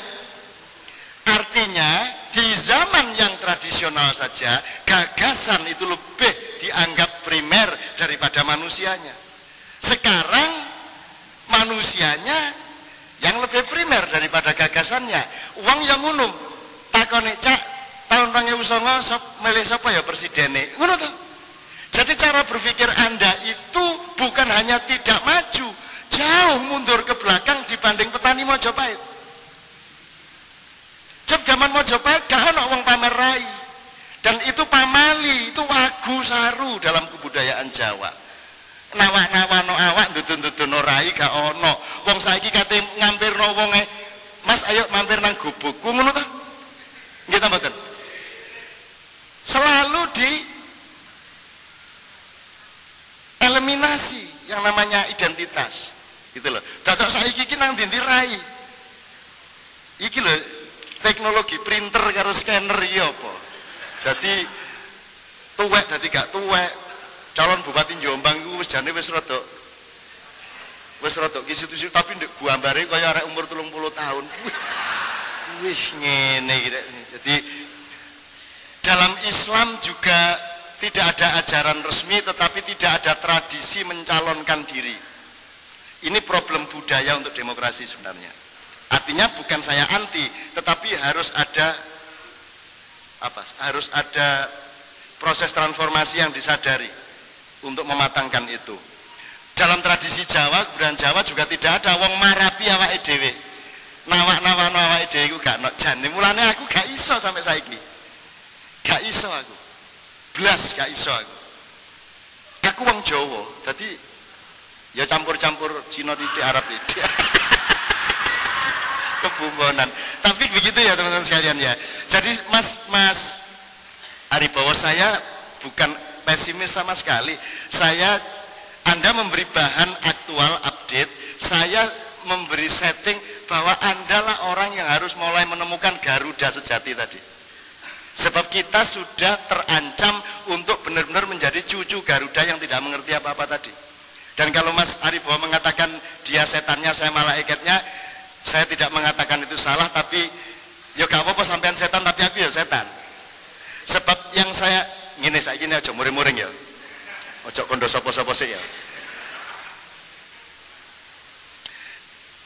Artinya di zaman yang tradisional saja gagasan itu lebih dianggap primer daripada manusianya. Sekarang manusianya yang lebih primer daripada gagasannya. Uang yang ngono takone cak tahun 2009 milih sapa ya presidene ngono to. Jadi cara berpikir Anda itu bukan hanya tidak maju, jauh mundur ke belakang dibanding petani Mojopahit. Zaman Mojopahit gak ono wong pamer rai, dan itu pamali, itu wagu saru dalam kebudayaan Jawa. Nawak-nawak no awak ndudun-ndudun rai gak ono. Wong saiki kate ngampirno wonge, Mas ayo mampir nang gubukku ngono to. Nggih ta mboten? Selalu di eliminasi yang namanya identitas. Gitu loh. Dadak saiki iki nang ndi rai. Iki lho teknologi printer karo scanner iki apa? Dadi tuwek dadi gak tuwek. Calon Bupati Jombang itu wis jane wis rada kisi-kisi tapi ndek gambare kaya arek umur 30 tahun. Wis ngene iki. Jadi dalam Islam juga tidak ada ajaran resmi tetapi tidak ada tradisi mencalonkan diri. Ini problem budaya untuk demokrasi sebenarnya. Artinya bukan saya anti, tetapi harus ada harus ada proses transformasi yang disadari untuk mematangkan itu. Dalam tradisi Jawa, kebudayaan Jawa juga tidak ada wong marapi awake dhewe. Nawak-nawak awake dhewe iku gak ono jane. Mulane aku gak iso sampai saiki. Gak iso aku. Blas gak iso aku. Aku wong Jawa, dadi ya campur-campur Cina titik Arab titik. Kebumbonan. Tapi begitu ya teman-teman sekalian ya. Jadi Mas Aribowo, saya bukan pesimis sama sekali. Anda memberi bahan aktual update, saya memberi setting bahwa Anda lah orang yang harus mulai menemukan Garuda sejati tadi. Sebab kita sudah terancam untuk benar-benar menjadi cucu Garuda yang tidak mengerti apa-apa tadi. Dan kalau Mas Aribowo mengatakan dia setannya, saya malaikatnya, saya tidak mengatakan itu salah, tapi ya gak apa-apa sampean setan tapi aku ya setan. Sebab yang saya ngene saiki ini aja muring-muring ya. Ojo kondo sapa-sapa sik ya.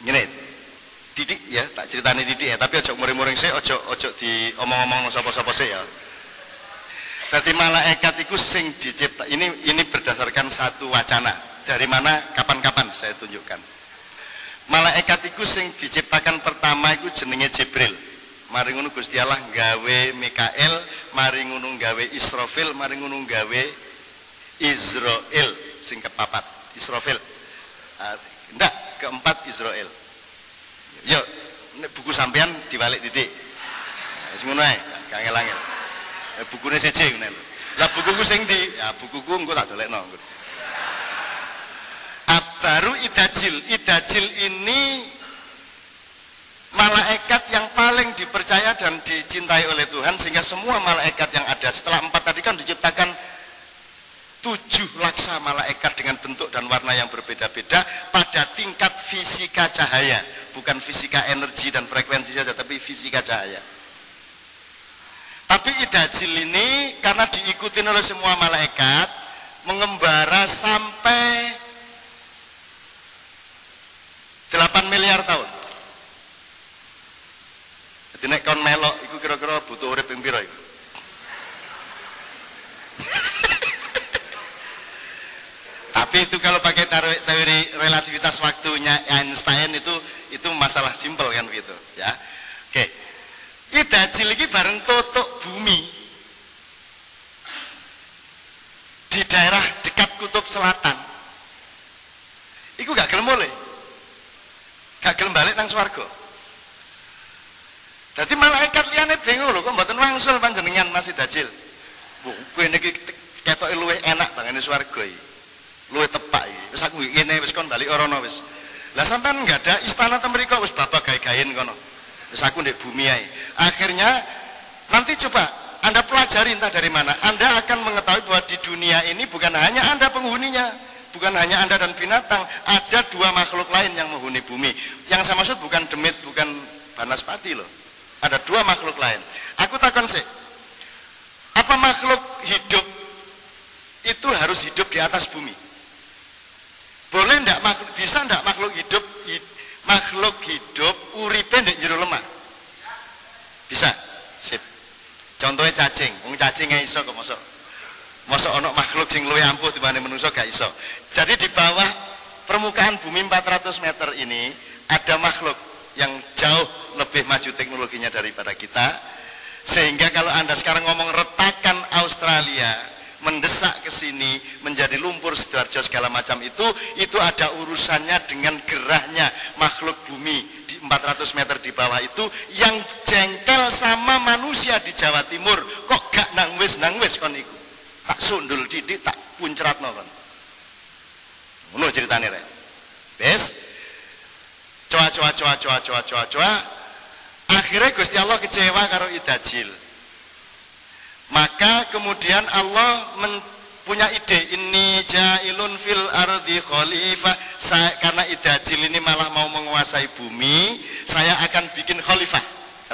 Ngene. Didik ya, tak ceritani didik ya, tapi ojo muring-muring sik, ojo diomong-omong sapa-sapa sik ya. Dadi malaikat iku sing dicipta, ini berdasarkan satu wacana. Dari mana, kapan-kapan saya tunjukkan. Malaikat iku sing diciptakan pertama iku jenenge Jibril. Mari ngono Gusti Allah gawe Mikael, mari ngono gawe Israfil, mari ngono gawe Israel sing kepapat. Israfil. Ndak, keempat Israel. Yo, nek buku sampean dibalik didik. Wis ngono ae, gak ngel-angel. Bukune siji ngene lho. Lah bukuku sing ndi? Ya bukuku engko tak dolekno. Baru Idajil. Idajil ini malaikat yang paling dipercaya dan dicintai oleh Tuhan, sehingga semua malaikat yang ada setelah 4 tadi kan diciptakan 7 laksa malaikat dengan bentuk dan warna yang berbeda-beda pada tingkat fisika cahaya, bukan fisika energi dan frekuensi saja, tapi fisika cahaya. Tapi Idajil ini karena diikuti oleh semua malaikat mengembara sampai 8 miliar tahun. Jadi nek kon melok iku kira-kira butuh urip ping pira iku? Tapi itu kalau pakai teori relativitas waktunya Einstein itu masalah simpel kan begitu, ya. Oke. Idajil iki bareng totok bumi di daerah dekat kutub selatan. Iku gak gelem mulih. Gak gelem balik nang swarga. Dadi malaikat liyane bingung lho, kok mboten wangsul panjenengan Mas Idajil. Kowe niki ketoke luwih enak bangane swarga iki. Luwih tepak iki. Wis aku ngene wis kon balik orono wis. Lah sampean enggak ada istana ten mriko wis babak gawe-gawen kono. Wis aku ndek bumi ae. Akhirnya nanti coba Anda pelajari entah dari mana. Anda akan mengetahui bahwa di dunia ini bukan hanya Anda penghuninya, bukan hanya Anda dan binatang, ada 2 makhluk lain yang menghuni bumi. Yang saya maksud bukan demit, bukan banaspati loh. Ada 2 makhluk lain. Aku takon sih, apa makhluk hidup itu harus hidup di atas bumi? Boleh enggak bisa enggak makhluk hidup uripe ndek jero lemah? Bisa. Sip. Contohnya cacing. Wong cacing gak iso kok mosok ana makhluk sing luwih ampuh dibanding manusia gak iso. Jadi di bawah permukaan bumi 400 meter ini ada makhluk yang jauh lebih maju teknologinya daripada kita, sehingga kalau Anda sekarang ngomong retakan Australia mendesak ke sini menjadi lumpur Sidoarjo segala macam itu ada urusannya dengan gerahnya makhluk bumi di 400 meter di bawah itu yang jengkel sama manusia di Jawa Timur. Kok gak nang wis kon iku tak sundul didik tak puncratno kon ngono ceritane rek. Wis coa akhirnya Gusti Allah kecewa karo Idajil. Maka kemudian Allah punya ide, ini ja'ilun fil ardi khalifah. Karena Idajil ini malah mau menguasai bumi, saya akan bikin khalifah,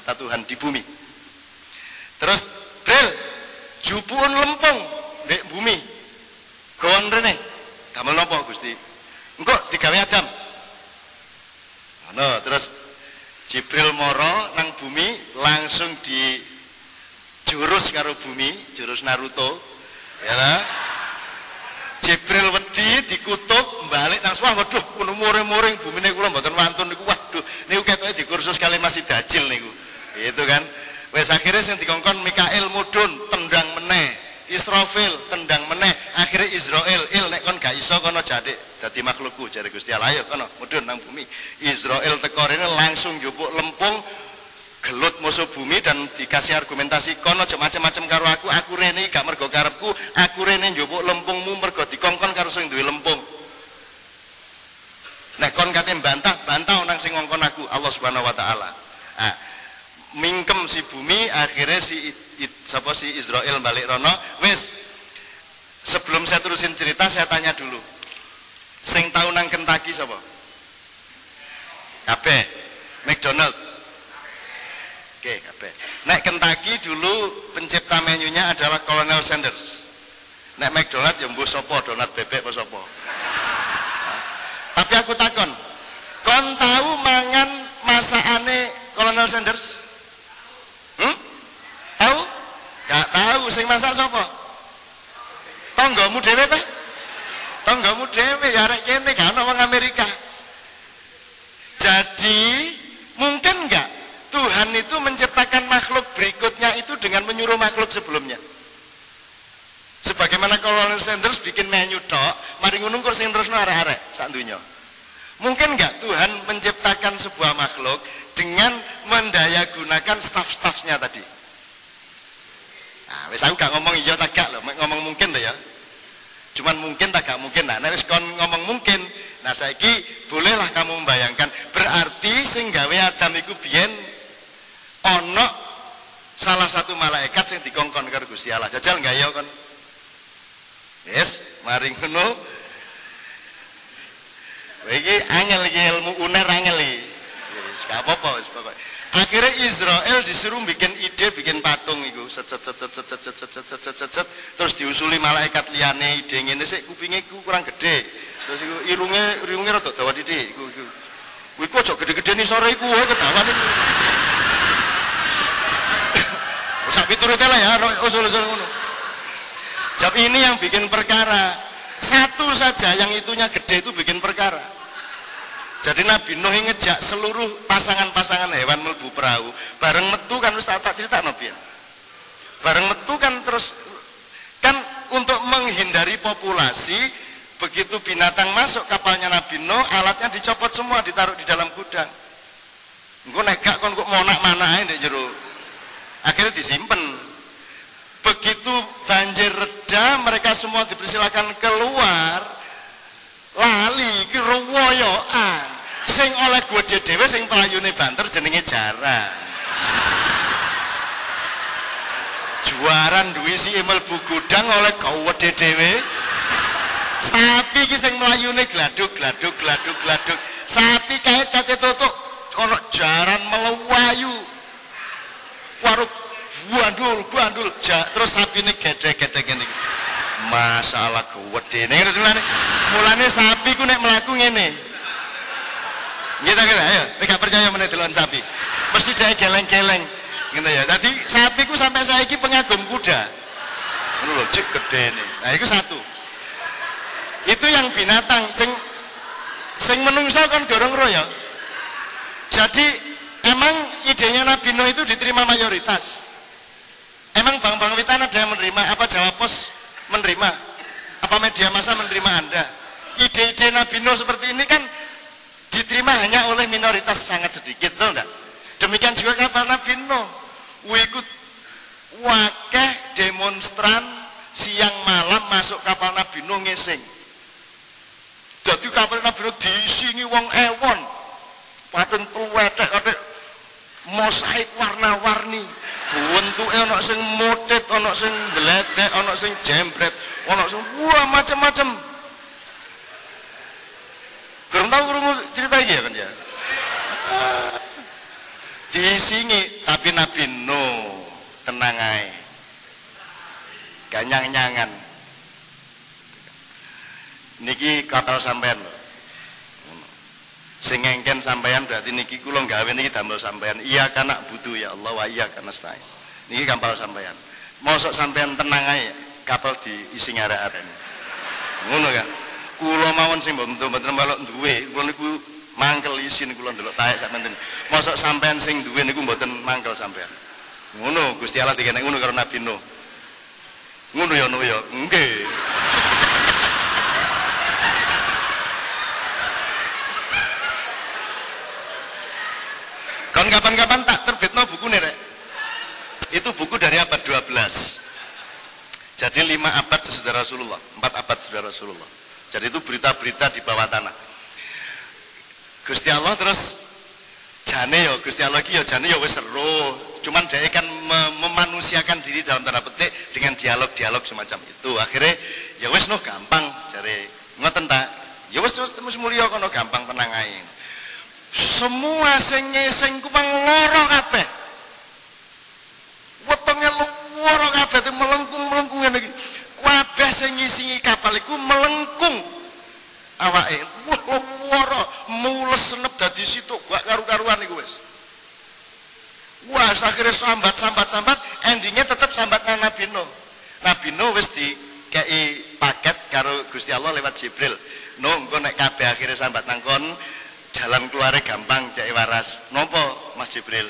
kata Tuhan, di bumi. Terus Bril jupuun lempung di bumi gawon rene damel napa Gusti? Engko digawe Adam. Ngono, terus Jibril moro nang bumi langsung di jurus karo bumi, jurus Naruto, ya lah. Jibril wedi dikutuk balik nang sawah, waduh, kuno muring-muring bumine kula mboten wantun niku, waduh, niku ketoke dikursus kali Mas Idajil niku. Gitu kan. Wes akhirnya sing dikongkon Mikael mudhun tendang meneh, Israfil tendang meneh, akhirnya Israel, nek kon gak iso kono jadik dadi makhlukku jare Gusti Allah, ayo kono mudhun nang bumi. Israel teko rene langsung njupuk lempung gelut musuh bumi dan dikasih argumentasi kono aja macam-macam karo aku rene gak mergo karepku, aku rene njupuk lempungmu mergo dikongkon karo sing duwe lempung. Nek kon kate bantah nang sing ngongkon aku, Allah Subhanahu wa taala. Nah, mingkem si bumi, akhirnya si Israel balik rono. Wes, sebelum saya terusin cerita saya tanya dulu, sing tau nang Kentucky sapa? Kabeh. McDonald. Oke, kabeh. Nek Kentucky dulu pencipta menunya adalah Colonel Sanders. Nek McDonald ya mbuh sapa, donat bebek apa sapa. Nah, tapi aku takon, kon tahu mangan masakane Colonel Sanders? Tahu? Gak tahu. sing masak sapa? Tanggamu dhewe ta? Tanggamu dhewe ya arek kene gak ono wong Amerika. Jadi mungkin enggak Tuhan itu menciptakan makhluk berikutnya itu dengan menyuruh makhluk sebelumnya? Sebagaimana Colonel Sanders bikin menu tok, mari ngono kok sing terusno arek-arek sak donya. Mungkin enggak Tuhan menciptakan sebuah makhluk dengan mendayagunakan staf-stafnya tadi? Nah, wis aku gak ngomong iya tak gak lho, ngomong mungkin lho ya. Cuman mungkin tak gak mungkin. Nah, nek wis kon ngomong mungkin, nah saiki bolehlah kamu membayangkan, berarti sing gawe Adam iku biyen ana salah satu malaikat sing dikongkon karo Gusti Allah. Jajal enggak ya kon? Yes, mari ngono. Iki angel iki ilmu uner angel iki. Wis gak apa-apa wis pokoke. Akhirnya Israel disuruh bikin ide, bikin patung iku. Set terus diusuli malaikat liyane ide ngene sik kupinge iku kurang gede. Terus iku irunge rada dawa titik iku. Kuwi kok aja gede-gede ni sore iku kedawan iku. Sak piturute lah ya usul-usul ngono. Jadi ini yang bikin perkara. Satu saja yang itunya gede itu bikin perkara. Jadi Nabi Nuh ngejak seluruh pasangan-pasangan hewan mlebu perahu. Bareng metu kan wis tak critakno pian. Bareng metu kan terus kan untuk menghindari populasi, begitu binatang masuk kapalnya Nabi Nuh, alatnya dicopot semua, ditaruh di dalam gudang. Engko nek gak kon kok monak-manake ndek jero. Akhirnya disimpen. Begitu banjir reda, mereka semua dipersilakan keluar. Lali ki ruwoyokan. Sing oleh gede dhewe sing pelayune banter jenenge jaran. Juaran duwi si mlebu gudang oleh gede dhewe. Sapi ki sing melayune gladuk. Sapi kae kate tutuk ana jaran melewayu. Waruk gandul terus sapine gedhe-gedhe ngene iki. Masalah gedene ngene mulane sapi ku nek mlaku ngene. Nggih ta kira ayo nek gak percaya meneh delon sapi. Mesti dhek geleng-geleng ngene ya. Dadi sapi ku sampai saiki pengagum kuda. Ngono lho cek gedene. Nah iku satu. Itu yang binatang sing menungso kan dorong ro ya. Jadi emang idenya Nabi Nuh itu diterima mayoritas. Emang Bang Witan ada yang menerima? Apa Jawa Pos menerima? Apa media massa menerima Anda? Ide-ide Nabi Nuh seperti ini kan diterima hanya oleh minoritas sangat sedikit, betul enggak? Demikian juga kapal Nabi Nuh. Ikut wakeh demonstran siang malam masuk kapal Nabi Nuh ngising. Jadi kapal Nabi Nuh diisingi wong ewon. Patung tuwetek mosaik warna-warni. Bentuke ana sing motit, ana sing ndledek, ana sing jembret, ana sing wah macam-macam. Kurang tahu krungu cerita iki ya kan ya. Disingi tapi Nabi Nuh tenang ae. Gak nyang-nyangan. Niki kapal sampean lho. Sing engken sampean berarti niki kula gawe niki damel sampean. Iya kana butuh ya Allah wa iya kana stain. Niki kapal sampean. Mosok sampean tenang ae kapal diisi arek-arek. Ngono kan. Kula mawon sing mboten melok duwe, kula niku mangkel isin kula ndelok taek sak menten. Mosok sampean sing duwe niku mboten mangkel sampean. Ngono Gusti Allah dikene ngono karo Nabi Nuh. Ngono ya Nuh ya. Nggih. Kapan-kapan tak terbitno buku nih rek. Itu buku dari abad 12. Jadi 5 abad sesudah Rasulullah, 4 abad sesudah Rasulullah. Jadi itu berita-berita di bawah tanah. Gusti Allah terus jane ya Gusti Allah ki ya jane ya wis seru. Cuman dia kan memanusiakan diri dalam tanda petik dengan dialog-dialog semacam itu. Akhirnya ya wis noh gampang jare ngoten ta. Ya wis mulya kono gampang tenang ae. Semua sing ngising ku lara kabeh. Wetenge lara kabeh melengkung-melengkung ngene iki. Kabeh sing ngisingi kapal iku melengkung awake. Wah, lara mules senep dadi situk gak karu-karuan iku wis. Wah, akhirnya sambat, endingnya tetap sambat Nabi Nuh. Nabi Nuh wis dikei paket karo Gusti Allah lewat Jibril. Nuh engko nek kabeh akhire sambat nangkon jalan keluare gampang cek waras. Nopo Mas Jibril?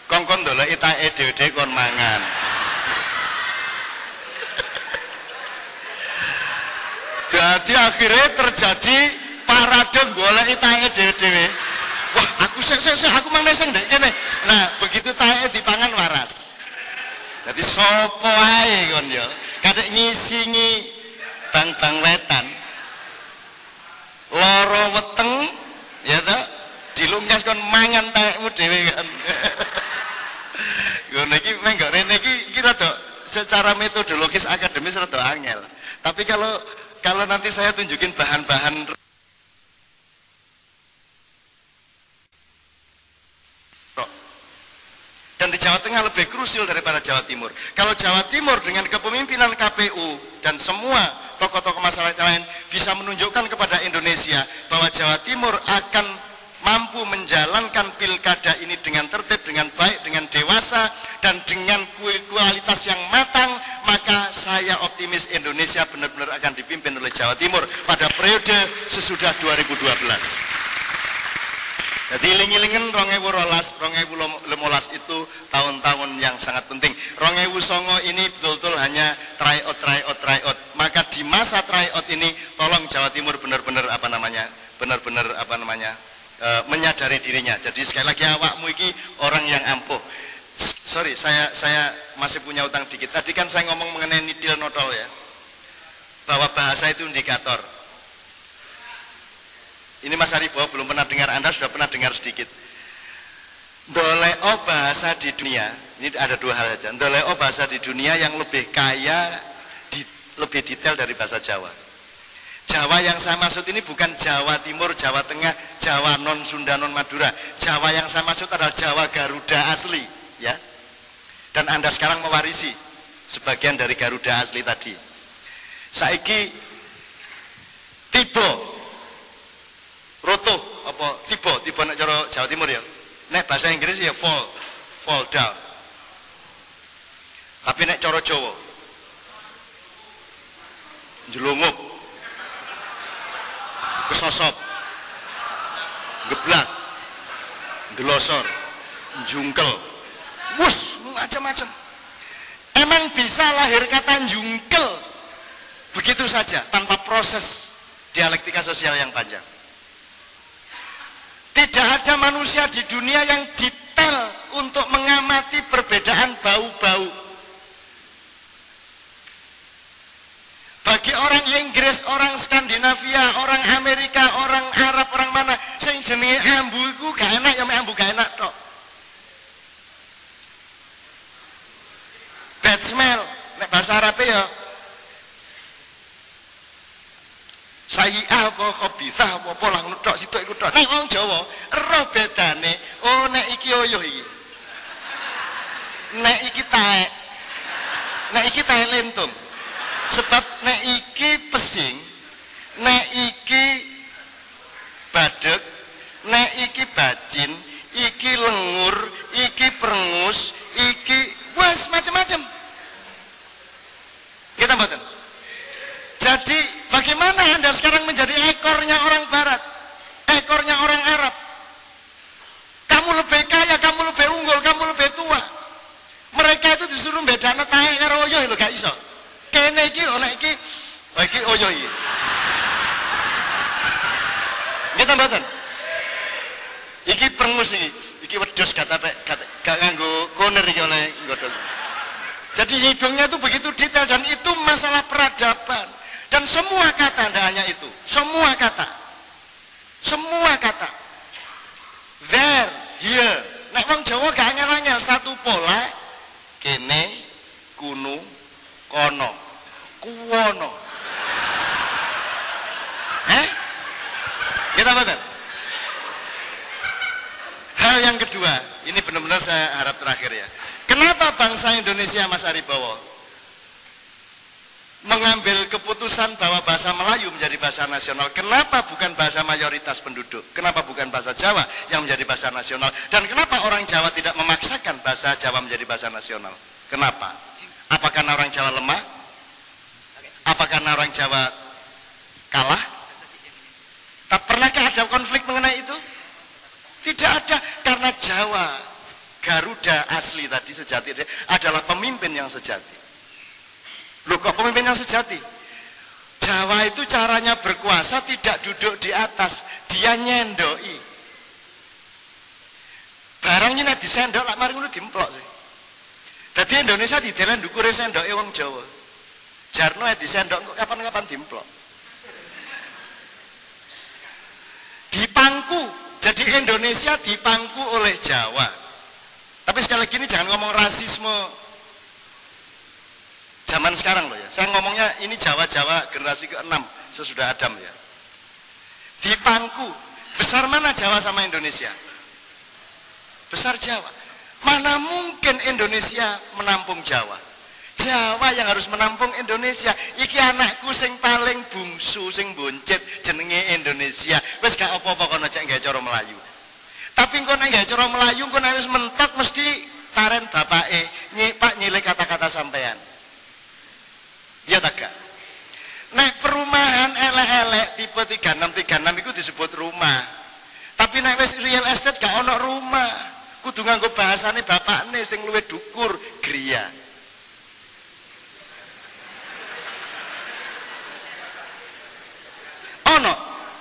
Kongkon ndelok etake dhewe-dhewe kon mangan. Jadi akhirnya terjadi parade golek etake dhewe-dhewe. Wah, aku sik aku mang neseng ndek kene. Nah, begitu taeke dipangan waras. Jadi sapa ae kon ya, kadek ngisingi bang-bang wetan. Loro weteng ya ta, dilungkas kon mangan taekmu dhewe kan. Ngono iki mengko rene iki rada secara metodologis akademis rada angel. Tapi kalau nanti saya tunjukin bahan-bahan dan di Jawa Tengah lebih krusial daripada Jawa Timur. Kalau Jawa Timur dengan kepemimpinan KPU dan semua tokoh-tokoh masyarakat lain bisa menunjukkan kepada Indonesia bahwa Jawa Timur akan mampu menjalankan pilkada ini dengan tertib, dengan baik, dengan dewasa, dan dengan kualitas yang matang, maka saya optimis Indonesia benar-benar akan dipimpin oleh Jawa Timur pada periode sesudah 2012. Jadi iling-ilingen 2015 itu tahun-tahun yang sangat penting. 2009 ini betul-betul hanya try out. Maka di masa try out ini tolong Jawa Timur benar-benar menyadari dirinya. Jadi sekali lagi awakmu iki orang yang ampuh. Sorry, saya masih punya utang dikit. Tadi kan saya ngomong mengenai nidil notol ya, bahwa bahasa itu indikator. Ini Mas Aribo belum pernah dengar, Anda sudah pernah dengar sedikit. Doleo bahasa di dunia, ini ada dua hal saja. Doleo bahasa di dunia yang lebih kaya, lebih detail dari bahasa Jawa. Jawa yang saya maksud ini bukan Jawa Timur, Jawa Tengah, Jawa non Sunda, non Madura. Jawa yang saya maksud adalah Jawa Garuda asli, ya. Dan Anda sekarang mewarisi sebagian dari Garuda asli tadi. Saiki tiba roto apa tiba nek cara Jawa Timur ya. Nek bahasa Inggris ya fall down. Tapi nek cara Jawa jelungup, kesosop, geblak, delosor, jungkel, wus macam-macam. Emang bisa lahir kata jungkel begitu saja tanpa proses dialektika sosial yang panjang. Tidak ada manusia di dunia yang detail untuk mengamati perbedaan bau-bau. Bagi orang Inggris, orang Skandinavia, orang Amerika, orang Arab, orang mana, sing jenenge ambu iku gak enak ya mek ambu gak enak tok. Bad smell, nek bahasa Arab ya sayi'ah apa khabithah apa lah ngono tok sitok iku tok. Nek wong Jawa ero bedane, oh nek iki oyuh iki. Nek iki taek. Nek iki taek lentung. Sebab nek iki pesing, nek iki badeg, nek iki bacin, iki lengur, iki perengus, iki wes macam-macam. Kita mboten. Jadi bagaimana Anda sekarang menjadi ekornya orang Barat, ekornya orang Arab? Kamu lebih kaya, kamu lebih unggul, kamu lebih tua. Mereka itu disuruh bedane tae karo oyah lho gak iso. Kene iki ana iki, oh iki oyah iki. Kita mboten. Iki perengus iki wedhus gak nganggo koner iki oleh nggodhog. Jadi hidungnya itu begitu detail dan itu masalah peradaban. Dan semua kata, tidak hanya itu, semua kata, there, here, nek wong Jawa gak angel-angel, satu pola, kene, kunu, kono, kuwono. Kita betul. Hal yang kedua, ini benar-benar saya harap terakhir ya. Kenapa bangsa Indonesia, Mas Aribowo, mengambil keputusan bahwa bahasa Melayu menjadi bahasa nasional? Kenapa bukan bahasa mayoritas penduduk? Kenapa bukan bahasa Jawa yang menjadi bahasa nasional? Dan kenapa orang Jawa tidak memaksakan bahasa Jawa menjadi bahasa nasional? Kenapa? Apa karena orang Jawa lemah? Apa karena orang Jawa kalah? Tak pernahkah ada konflik mengenai itu? Tidak ada, karena Jawa Garuda asli tadi sejati adalah pemimpin yang sejati. Loh, kok pemimpin yang sejati? Jawa itu caranya berkuasa tidak duduk di atas, dia nyendoi. Barangnya nek disendok lak mari ngono dimplok sih. Dadi Indonesia didelen ndukure sendoke wong Jawa. Jarno disendok kok kapan-kapan dimplok. Dipangku, jadi Indonesia dipangku oleh Jawa. Tapi sekali lagi ini jangan ngomong rasisme zaman sekarang loh ya. Saya ngomongnya ini Jawa-Jawa generasi ke-6 sesudah Adam ya. Dipangku. Besar mana Jawa sama Indonesia? Besar Jawa. Mana mungkin Indonesia menampung Jawa? Jawa yang harus menampung Indonesia. Iki anakku sing paling bungsu sing boncet jenenge Indonesia. Wis gak apa-apa kono cek gawe cara Melayu. Tapi engko nek gawe cara Melayu engko nek wis mentok mesti taren bapake, Pak nyilih kata-kata sampean. Ya tak gak? Nek perumahan elek-elek tipe 3636 itu disebut rumah. Tapi nek wis real estate gak ono rumah. Kudu nganggo bahasane bapakne sing luwih dukur, griya. Ono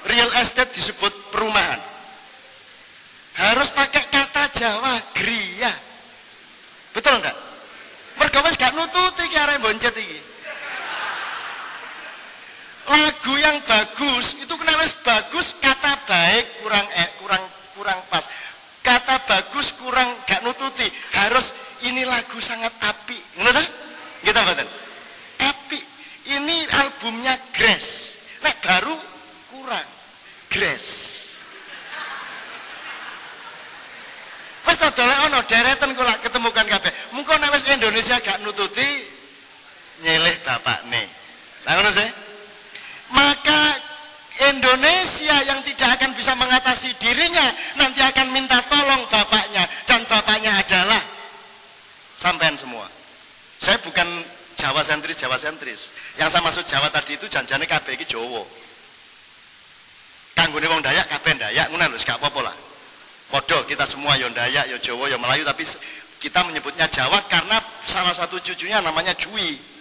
real estate disebut perumahan. Harus pakai kata Jawa, griya. Betul enggak? Mergo wis gak nututi ki arek boncet iki. Lagu yang bagus itu kena wis bagus, kata baik kurang pas. Kata bagus kurang gak nututi. Harus ini lagu sangat apik. Ngono ta? Nggih ta mboten? Apik. Ini albumnya Grace. Nek baru kurang. Grace. Wis to dolek ono deretan kula ketemukan kabeh. Mengko nek wis Indonesia gak nututi nyilih bapakne. Lah ngono sih. Maka Indonesia yang tidak akan bisa mengatasi dirinya nanti akan minta tolong bapaknya, dan bapaknya adalah sampean semua. Saya bukan Jawa sentris. Yang saya maksud Jawa tadi itu janjane kabeh iki Jawa. Kanggone wong Dayak kabeh Dayak ngono lho, gak apa-apa lah. Padha kita semua ya Dayak, ya Jawa, ya Melayu, tapi kita menyebutnya Jawa karena salah satu cucunya namanya Jui.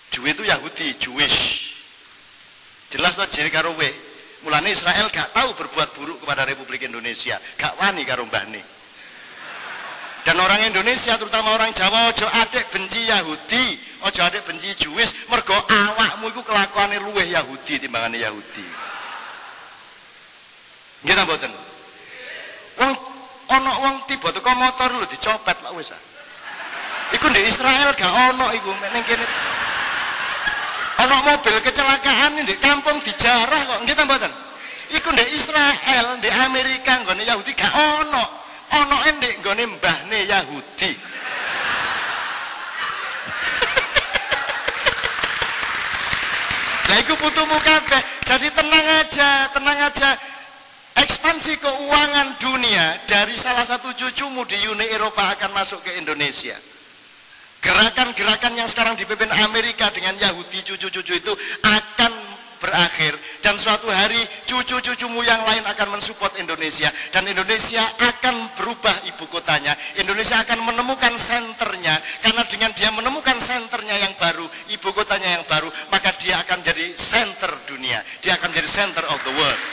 Jui itu Yahudi, Jewish. Jelas tak jere karo we. Mulane Israel gak tahu berbuat buruk kepada Republik Indonesia, gak wani karo mbahne. Dan orang Indonesia terutama orang Jawa ojo adek benci Yahudi, ojo adek benci Jewish, mergo awakmu iku kelakuane luweh Yahudi timbangane Yahudi. Nggih ta mboten? Ono wong tiba teko motor lho dicopet lak wis. Iku ndek Israel gak ono iku ning kene. Ono mobil kecelakaan di kampung dijarah kok, nggih ta mboten? Iku ndek Israel, ndek Amerika nggone Yahudi gak ono. Onoke ndek nggone mbahne Yahudi. Lah iku putumu kabeh. Jadi tenang aja. Ekspansi keuangan dunia dari salah satu cucumu di Uni Eropa akan masuk ke Indonesia. Gerakan-gerakan yang sekarang dipimpin Amerika dengan Yahudi cucu-cucu itu akan berakhir, dan suatu hari cucu-cucumu yang lain akan mensupport Indonesia, dan Indonesia akan berubah ibu kotanya. Indonesia akan menemukan senternya, karena dengan dia menemukan senternya yang baru, ibu kotanya yang baru, maka dia akan jadi center dunia, dia akan jadi center of the world.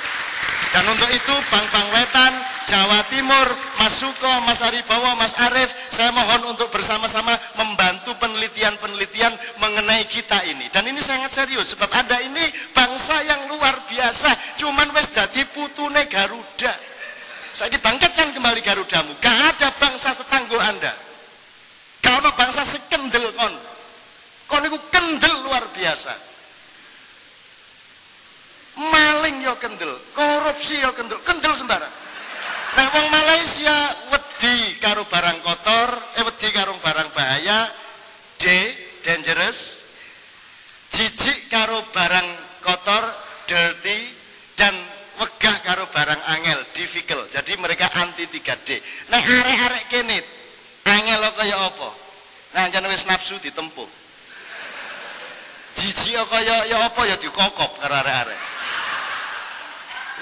Dan untuk itu Bang Wetan, Jawa Timur, Mas Suko, Mas Aribawa, Mas Arief, saya mohon untuk bersama-sama membantu penelitian-penelitian mengenai kita ini. Dan ini sangat serius, sebab Anda ini bangsa yang luar biasa, cuman wes dadi putune Garuda. Saya bangkitkan kembali Garudamu. Gak ada bangsa setangguh Anda. Gak ada bangsa sekendel kon. Kon itu kendel luar biasa. Maling yo kendel, korupsi yo kendel sembarang. Nah wong Malaysia wedi karo barang kotor, wedi karo barang bahaya, dangerous, jijik karo barang kotor, dirty, dan wegah karo barang angel, difficult. Jadi mereka anti 3D. Nah arek-arek kene angel kaya apa? Nah jan wis nafsu ditempuh. Jijik kaya ya apa ya dikokop karo arek-arek.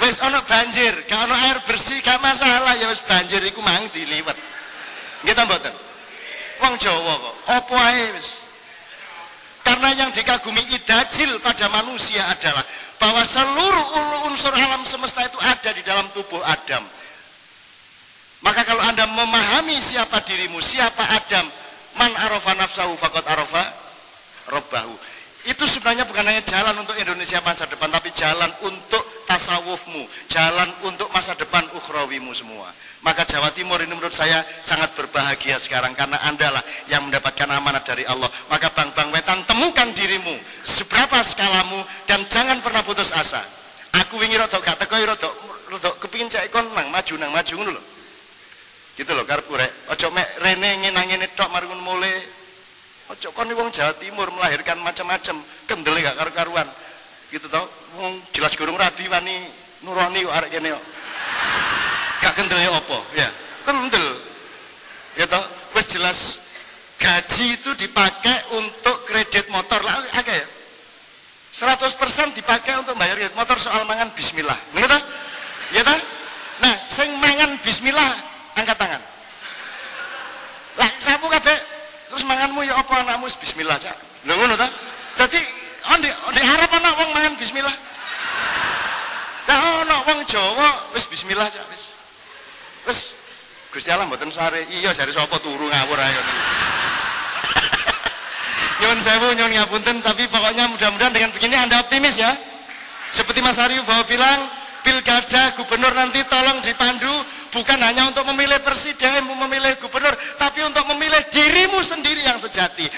Wis ana banjir, gak ana air bersih gak masalah, ya wis banjir iku mang diliwet. Nggih ta mboten? Wong Jawa kok, apa ae wis. Karena yang dikagumi idajil pada manusia adalah bahwa seluruh unsur alam semesta itu ada di dalam tubuh Adam. Maka kalau Anda memahami siapa dirimu, siapa Adam, man arafa nafsahu faqad arafa rabbahu. Itu sebenarnya bukan hanya jalan untuk Indonesia masa depan, tapi jalan untuk tasawufmu, jalan untuk masa depan ukhrawimu semua. Maka Jawa Timur ini menurut saya sangat berbahagia sekarang karena Anda lah yang mendapatkan amanat dari Allah. Maka Bang Wetan, temukan dirimu, seberapa skalamu, dan jangan pernah putus asa. Aku wingi rodok gak teko rodok kepingin cek kon nang maju ngono lho. Gitu loh karepku rek. Ojo mek rene ngene tok mari ngono mule. Ojo kon wong Jawa Timur melahirkan macam-macam, kendele gak karu-karuan. Gitu toh, wong jelas gurung rabi wani nurani kok arek kene kok. Gak kendel apa? Ya, kendel. Ya toh, wis jelas gaji itu dipakai untuk kredit motor lah akeh ya. 100% dipakai untuk bayar kredit motor soal mangan bismillah. Ngono ta? Ya ta? Nah, sing mangan bismillah angkat tangan. Lah, sapu kabeh terus manganmu ya apa anakmu bismillah cak. Lho ngono ta? Dadi di Arab ana wong mangan bismillah. Lah ana wong Jawa wis bismillah cak wis. Wis Gusti Allah mboten sare. Iya jare sapa turu ngawur ae. Nyuwun sewu, nyuwun ngapunten, tapi pokoknya mudah-mudahan dengan begini Anda optimis ya. Seperti Mas Aryu bahwa bilang pilkada gubernur nanti tolong dipandu bukan hanya untuk memilih presiden, memilih gubernur, tapi untuk memilih dirimu sendiri yang sejati.